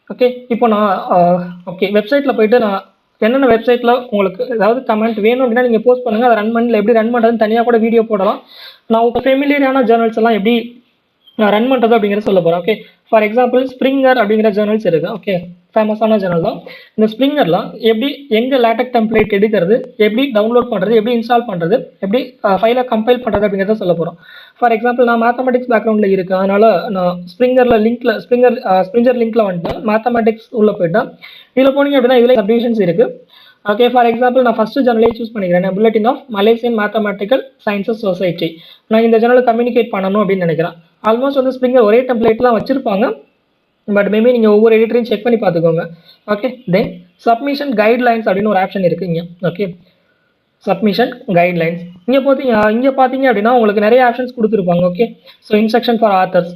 ஓகே, இப்போ நான் வெப்சைட்டில் போயிட்டு நான் என்னென்ன வெப்சைட்டில் உங்களுக்கு ஏதாவது கமெண்ட் வேணும் அப்படின்னா நீங்கள் போஸ்ட் பண்ணுங்கள். அதை ரன் பண்ணல எப்படி ரன் பண்ணுறதுன்னு தனியாக கூட வீடியோ போடலாம். நான் உங்களுக்கு ஃபெமிலியரான ஜேர்னல்ஸ் எல்லாம் எப்படி ரன் பண்ணுறது அப்படிங்கிறத சொல்ல போகிறேன். ஓகே, ஃபார் எக்ஸாம்பிள் ஸ்ப்ரிங்கர் அப்படிங்கிற ஜேர்னல்ஸ் இருக்குது. ஓகே, ஃபேமஸான ஜேர்னல் தான். இந்த ஸ்ப்ரிங்கர்லாம் எப்படி எங்கே லேட்டக் டெம்ப்ளேட் எடுக்கிறது, எப்படி டவுன்லோட் பண்ணுறது, எப்படி இன்ஸ்டால் பண்ணுறது, எப்படி ஃபைலை கம்பைல் பண்ணுறது அப்படிங்கிறத சொல்ல போகிறோம். ஃபார் எக்ஸாம்பிள் நான் மேத்தமெட்டிக்ஸ் பேக்ரவுண்டில் இருக்கேன், அதனால் நான் ஸ்ப்ரிங்கர் லிங்க்கில் வந்துட்டு மேத்தமெட்டிக்ஸ் உள்ளே போயிட்டேன். இதில் போனீங்க அப்படின்னா இதில் சப்டிவிஷன்ஸ் இருக்குது. ஓகே, ஃபார் எக்ஸாம்பிள் நான் ஃபஸ்ட்டு ஜேர்னலே சூஸ் பண்ணிக்கிறேன், bulletin of Malaysian mathematical sciences society. நான் இந்த ஜேர்னலை கம்யூனிகேட் பண்ணணும் அப்படின்னு நினைக்கிறேன். ஆல்மோஸ்ட் வந்து ஸ்ப்ரிங்கர் ஒரே டெம்ப்ளேட்லாம் வச்சுருப்பாங்க, பட் மேபி நீங்கள் ஒவ்வொரு எடிட்டரையும் செக் பண்ணி பார்த்துக்கோங்க. ஓகே, தென் சப்மிஷன் கைட்லைன்ஸ் அப்படின்னு ஒரு ஆப்ஷன் இருக்குது இங்கே. ஓகே, சப்மிஷன் கைட்லைன்ஸ் இங்கே பார்த்தீங்க அப்படின்னா உங்களுக்கு நிறைய ஆப்ஷன்ஸ் கொடுத்துருப்பாங்க. Okay, so instruction for authors,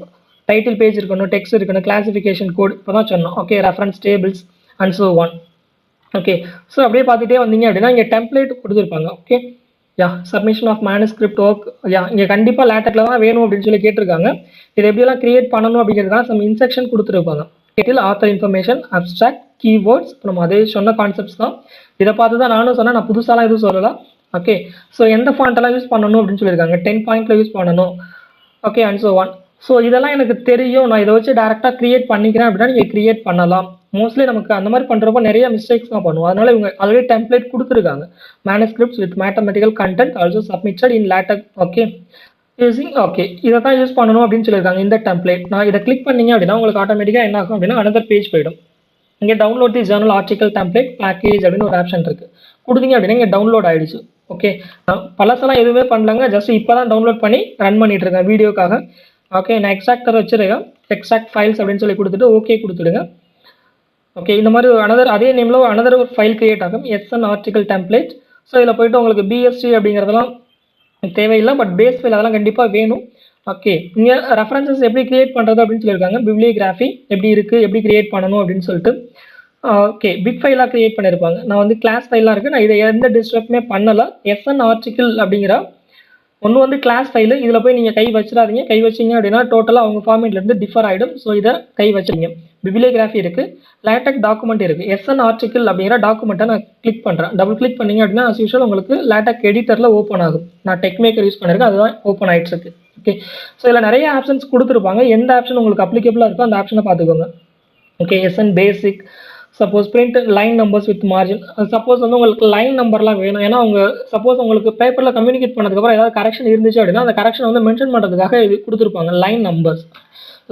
title page இருக்கணும், டெக்ஸ்ட் இருக்கணும், கிளாசிஃபிகேஷன் கோட் இப்போ தான் சொன்னோம். Okay, reference tables and so on. Okay, so அப்படியே பார்த்துட்டே வந்தீங்க அப்படின்னா இங்கே டெம்ப்ளேட் கொடுத்துருப்பாங்க. Okay, submission of manuscript work, இங்கே கண்டிப்பாக லேட்டக்கில் தான் வேணும் அப்படின்னு சொல்லி கேட்டிருக்காங்க. இதை எப்படியெல்லாம் கிரியேட் பண்ணணும் அப்படிங்கிறதுக்காக சம் இன்ஸ்ட்ரக்ஷன் கொடுத்துருப்பாங்க. Title, author information, abstract, keywords, நம்ம அதே சொன்ன கான்செப்ட்ஸ் தான். இதை பார்த்து தான் நானும் சொன்னேன், நான் புதுசாலாம் எதுவும் சொல்லலாம். ஓகே, ஸோ எந்த ஃபாண்ட்டெல்லாம் யூஸ் பண்ணணும் அப்படின்னு சொல்லியிருக்காங்க, 10 பாயிண்ட்டில் யூஸ் பண்ணணும். Okay, and so on. So இதெல்லாம் எனக்கு தெரியும், நான் இதை வச்சு டேரெக்டாக க்ரியேட் பண்ணிக்கிறேன் அப்படின்னா நீங்கள் க்ரியேட் பண்ணலாம். மோஸ்ட்லி நமக்கு அந்த மாதிரி பண்ணுறப்போ நிறைய மிஸ்டேக்ஸ் தான் பண்ணுவோம். அதனால இவங்க ஆல்ரெடி டெம்ப்ளேட் கொடுத்துருக்காங்க. Manuscripts with mathematical content also submitted in LaTeX. Okay, using okay, இதை தான் யூஸ் பண்ணணும் அப்படின்னு சொல்லியிருக்காங்க இந்த டெம்ப்ளேட். நான் இதை கிளிக் பண்ணீங்க அப்படின்னா உங்களுக்கு ஆட்டோமேட்டிக்காக என்ன ஆகும் அப்படின்னா அனதர் பேஜ் போயிடும். இங்கே download the journal article template package அப்படின்னு ஒரு ஆப்ஷன் இருக்குது. கொடுத்தீங்க அப்படின்னா இங்கே டவுன்லோட் ஆகிடுச்சு. ஓகே, நான் பழசெல்லாம் எதுவுமே பண்ணலங்க, ஜஸ்ட் இப்போ தான் டவுன்லோட் பண்ணி ரன் பண்ணிட்டு இருக்கேன் வீடியோக்காக. ஓகே, நான் எக்ஸ்ட்ராக்டர் வச்சுருக்கேன், எக்ஸ்ட்ராக்ட் ஃபைல்ஸ் அப்படின்னு சொல்லி கொடுத்துட்டு ஓகே கொடுத்துடுங்க. ஓகே, இந்த மாதிரி அனதர் அதே நேமில் அனதர் ஒரு ஃபைல் கிரியேட் ஆகும், எஸ்என் ஆர்டிகல் டெம்ப்ளேட். ஸோ இதில் போய்ட்டு உங்களுக்கு பிஎஸ்டி அப்படிங்கிறதெல்லாம் தேவையில்லை, பட் பேஸ் ஃபைல் அதெல்லாம் கண்டிப்பாக வேணும். ஓகே, இங்கே ரெஃபரன்சஸ் எப்படி கிரியேட் பண்ணுறது அப்படின்னு சொல்லியிருக்காங்க, பிப்ளியோகிராஃபி எப்படி இருக்குது, எப்படி கிரியேட் பண்ணணும் அப்படின்னு சொல்லிட்டு. ஓகே, பிக் ஃபைலாக கிரியேட் பண்ணியிருப்பாங்க. நான் வந்து கிளாஸ் ஃபைலாக இருக்குது, நான் இதை எந்த டிஸ்டர்ப்மே பண்ணலை. எஸ்என் ஆர்டிக்கல் அப்படிங்கிற ஒன்று வந்து கிளாஸ் ஃபைலு, இதில் போய் நீங்கள் கை வச்சிடாதீங்க. கை வச்சிங்க அப்படின்னா டோட்டலாக அவங்க ஃபார்மேட்லேருந்து டிஃபர் ஆகிடும். ஸோ இதை கை வச்சுருங்க. பிப்ளியோகிராஃபி இருக்குது, லேட்டெக்ஸ் டாக்குமெண்ட் இருக்குது. எஸ்என் ஆர்டிக்கல் அப்படிங்கிற டாக்குமெண்ட்டை நான் கிளிக் பண்ணுறேன். டபுள் கிளிக் பண்ணிங்க அப்படின்னா அஸ் யூஷுவல் உங்களுக்கு லேட்டெக்ஸ் எடிட்டரில் ஓப்பன் ஆகும். நான் டெக்மேக்கர் யூஸ் பண்ணியிருக்கேன், அதுதான் ஓப்பன் ஆகிடுச்சு. ஓகே, ஸோ இதில் நிறைய ஆப்ஷன்ஸ் கொடுத்துருப்பாங்க. எந்த ஆப்ஷன் உங்களுக்கு அப்ளிகபிளாக இருக்கோ அந்த ஆப்ஷனை பார்த்துக்கோங்க. Okay, SN basic, suppose print line numbers with margin. Suppose வந்து உங்களுக்கு லைன் நம்பர்லாம் வேணும், ஏன்னா அவங்க சப்போஸ் உங்களுக்கு பேப்பரில் கம்யூனிகேட் பண்ணதுக்கப்புறம் ஏதாவது கரெக்ஷன் இருந்துச்சு அப்படின்னா அந்த கரெக்ஷன் வந்து மென்ஷன் பண்ணுறதுக்காக இது கொடுத்துருப்பாங்க. லைன் நம்பர்ஸ்,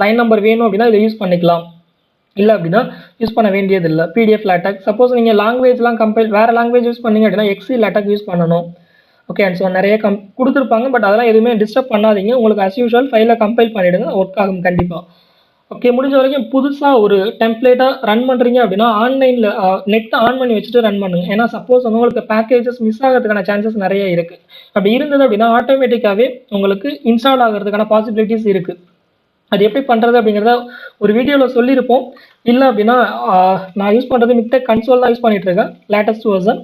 லைன் நம்பர் வேணும் அப்படின்னா இதை யூஸ் பண்ணிக்கலாம், இல்லை அப்படின்னா யூஸ் பண்ண வேண்டியது இல்லை. பிடிஎஃப் லேட்டெக்ஸ், சப்போஸ் நீங்கள் லாங்குவேஜ்லாம் வேறு லாங்குவேஜ் யூஸ் பண்ணீங்க அப்படின்னா எக்ஸி லேட்டெக்ஸ் யூஸ் பண்ணணும். ஓகே, அண்ட் ஸோ நிறைய கொடுத்துருப்பாங்க, பட் அதெல்லாம் எதுவுமே டிஸ்டர்ப் பண்ணாதீங்க. உங்களுக்கு அஸ் யூஷுவல் ஃபைலை கம்பைல் பண்ணிவிடுங்க, ஒர்க் ஆகும் கண்டிப்பாக. ஓகே, முடிஞ்ச வரைக்கும் புதுசாக ஒரு டெம்ப்ளேட்டாக ரன் பண்ணுறீங்க அப்படின்னா ஆன்லைனில் நெட்டை ஆன் பண்ணி வச்சுட்டு ரன் பண்ணுங்கள். ஏன்னா சப்போஸ் வந்து உங்களுக்கு பேக்கேஜஸ் மிஸ் ஆகிறதுக்கான சான்சஸ் நிறைய இருக்குது. அப்படி இருந்தது அப்படின்னா ஆட்டோமேட்டிக்காகவே உங்களுக்கு இன்ஸ்டால் ஆகிறதுக்கான பாசிபிலிட்டிஸ் இருக்குது. அது எப்படி பண்ணுறது அப்படிங்கிறத ஒரு வீடியோவில் சொல்லியிருப்போம். இல்லை அப்படின்னா நான் யூஸ் பண்ணுறது மிக்டெக் கன்சோல் தான் யூஸ் பண்ணிகிட்ருக்கேன், லேட்டஸ்ட் வெர்ஷன்.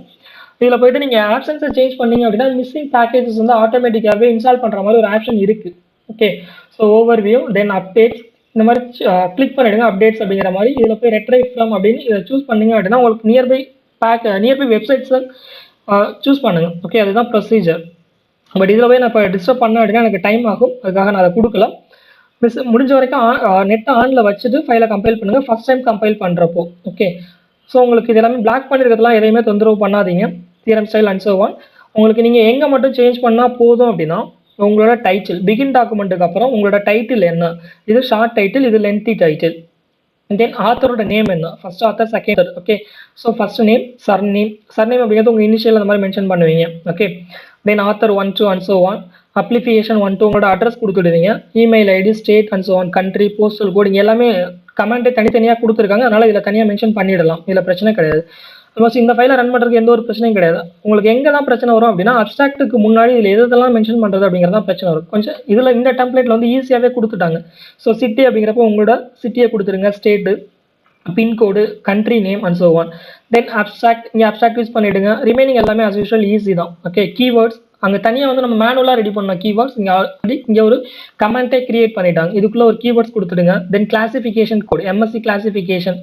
இதில் போய்ட்டு நீங்கள் ஆப்ஷன்ஸை சேஞ்ச் பண்ணீங்க அப்படின்னா மிஸ்ஸிங் பேக்கேஜஸ் வந்து ஆட்டோமேட்டிக்காகவே இன்ஸ்டால் பண்ணுற மாதிரி ஒரு ஆப்ஷன் இருக்குது. ஓகே, ஸோ ஓவர்வியூ, தென் அப்டேட்ஸ், இந்த மாதிரி கிளிக் பண்ணிவிடுங்க. அப்டேட்ஸ் அப்படிங்கிற மாதிரி இதில் போய் ரெட்ரைவ் ஃப்ரம் அப்படின்னு இதை சூஸ் பண்ணிங்க அப்படின்னா உங்களுக்கு நியர்பை வெப்சைட்ஸை சூஸ் பண்ணுங்கள். ஓகே, அதுதான் ப்ரொசீஜர். பட் இதில் போய் நான் இப்போ டிஸ்டர்ப் பண்ணேன் அப்படின்னா எனக்கு டைம் ஆகும், அதுக்காக நான் அதை கொடுக்கல. முடிஞ்ச வரைக்கும் நெட்டை ஆனில் வச்சுட்டு ஃபைலை கம்பைல் பண்ணுங்கள் ஃபஸ்ட் டைம் கம்பைல் பண்ணுறப்போ. ஓகே, ஸோ உங்களுக்கு இது எல்லாமே பிளாக் பண்ணியிருக்கிறதுலாம் எதையுமே தொந்தரவு பண்ணாதீங்க. Theorem style and so on. உங்களுக்கு நீங்கள் எங்கே மட்டும் சேஞ்ச் பண்ணால் போதும் அப்படின்னா உங்களோட டைட்டில், பிகின் டாக்குமெண்ட்டுக்கு அப்புறம் உங்களோட டைட்டில் என்ன, இது ஷார்ட் டைட்டில், இது லென்த்தி டைட்டில். தென் ஆத்தரோட நேம் என்ன, first author, second author. Okay, so first name, surname அப்படிங்கிறது உங்கள் இனிஷியல் அந்த மாதிரி மென்ஷன் பண்ணுவீங்க. Okay, then author 1 2 and so on. Affiliation 1 2 உங்களோட அட்ரஸ் கொடுத்துடுவீங்க. Email ID, state and so on, country, postal code, இங்கே எல்லாமே கமெண்ட்டை தனித்தனியாக கொடுத்துருக்காங்க. அதனால் இதில் தனியாக மென்ஷன் பண்ணிடலாம், இதில் பிரச்சனை கிடையாது. ஆல்மோஸ்ட் இந்த ஃபைலை ரன் பண்ணுறதுக்கு எந்த ஒரு பிரச்சனையும் கிடையாது. உங்களுக்கு எங்கே தான் பிரச்சனை வரும் அப்படின்னா அப்ஸ்ட்ராக்ட்டுக்கு முன்னாடி இதில் எதெல்லாம் மென்ஷன் பண்ணுறது அப்படிங்கிறதான் பிரச்சனை வரும். கொஞ்சம் இதில் இந்த டெம்ப்ளேட்டில் வந்து ஈஸியாகவே கொடுத்துட்டாங்க. ஸோ சிட்டி அப்படிங்கிறப்போ உங்களோட சிட்டியை கொடுத்துருங்க, state, pincode, country name and so on. Then abstract, இங்கே அப்ஸ்ட்ராக்ட் யூஸ் பண்ணிவிடுங்க. ரிமைனிங் எல்லாமே அஸ் யூஷுவல் ஈஸி தான். ஓகே, கீவேர்ட்ஸ் அங்கே தனியாக வந்து நம்ம மேனுவலாக ரெடி பண்ண கீவேர்ட்ஸ் இங்கே ஆல்ரெடி இங்கே ஒரு கமெண்ட்டே கிரியேட் பண்ணிட்டாங்க. இதுக்குள்ளே ஒரு கீவேர்ட்ஸ் கொடுத்துடுங்க. தென் கிளாசிஃபிகேஷன் கோட், எம்எஸ்சி கிளாசிஃபிகேஷன்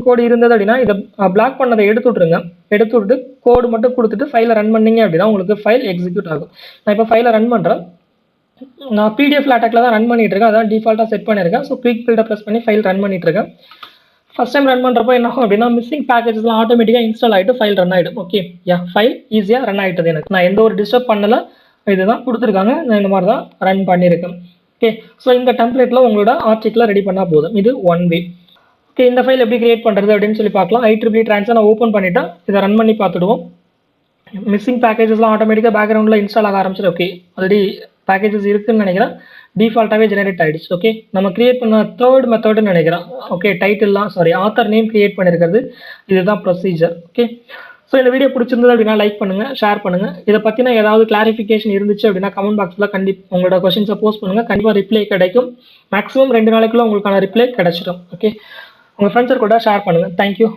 கோடு இருந்தது அப்படின்னா இதை பிளாக் பண்ணதை எடுத்துவிட்டு கோடு மட்டும் கொடுத்துட்டு ஃபைலை ரன் பண்ணிங்க அப்படின்னா உங்களுக்கு ஃபைல் எக்ஸிக்யூட் ஆகும். நான் இப்போ ஃபைலை ரன் பண்ணுறேன். நான் பிடிஎஃப் லேட்டெக்ஸில் தான் ரன் பண்ணிட்டு இருக்கேன், அதான் டிஃபால்ட்டாக செட் பண்ணியிருக்கேன். ஸோ குயிக் பில்டை ப்ரெஸ் பண்ணி ஃபைல் ரன் பண்ணிட்டு இருக்கேன். ஃபஸ்ட் டைம் ரன் பண்ணுறப்போ என்ன ஆகும் அப்படின்னா மிஸ்ஸிங் பேக்கேஜஸ்லாம் ஆட்டோமேட்டிக்காக இன்ஸ்டால் ஆகிட்டு ஃபைல் ரன் ஆகிடும். ஓகே, ஃபைல் ஈஸியாக ரன் ஆகிட்டது எனக்கு. நான் எந்த ஒரு டிஸ்டர்ப் பண்ணலை, இதுதான் கொடுத்துருக்காங்க, நான் இந்த மாதிரி தான் ரன் பண்ணியிருக்கேன். ஓகே, ஸோ இந்த டெம்ப்ளேட்டில் உங்களோட ஆர்டிக்கிளை ரெடி பண்ணால் போதும். இது ஒன் வே. ஓகே, இந்த ஃபைல் எப்படி கிரியேட் பண்ணுறது அப்படின்னு சொல்லி பார்க்கலாம். IEEE ட்ரான்ஸை நான் ஓப்பன் பண்ணிவிட்டேன், இதை ரன் பண்ணி பார்த்துடுவோம். மிஸ்ஸிங் பேக்கேஜஸ்லாம் ஆட்டோமேட்டிக்காக பேக்ரவுண்டில் இன்ஸ்டால் ஆக ஆரம்பிச்சிடும். ஓகே, ஆல்ரெடி பேக்கேஜஸ் இருக்குதுன்னு நினைக்கிறேன், டிஃபால்ட்டாகவே ஜெனரேட் ஆகிடுச்சு. ஓகே, நம்ம கிரியேட் பண்ண தேர்ட் மெத்தட்னு நினைக்கிறேன். ஓகே, ஆத்தர் நேம் கிரியேட் பண்ணியிருக்கிறது, இதுதான் ப்ரொசீஜர். ஓகே, ஸோ இந்த வீடியோ பிடிச்சிருந்தது அப்படின்னா லைக் பண்ணுங்கள், ஷேர் பண்ணுங்கள். இதை பற்றின ஏதாவது கிளாரிஃபிகேஷன் இருந்துச்சு அப்படின்னா கமெண்ட் பாக்ஸில் உங்களோட கொஸ்டின்ஸை போஸ்ட் பண்ணுங்கள், கண்டிப்பாக ரிப்ளை கிடைக்கும். மேக்ஸிமம் 2 நாளைக்குள்ளே உங்களுக்கான ரிப்ளை கிடைச்சிடும். ஓகே, உங்கள் ஃப்ரெண்ட்ஸர் கூட ஷேர் பண்ணுங்கள். தேங்க்யூ.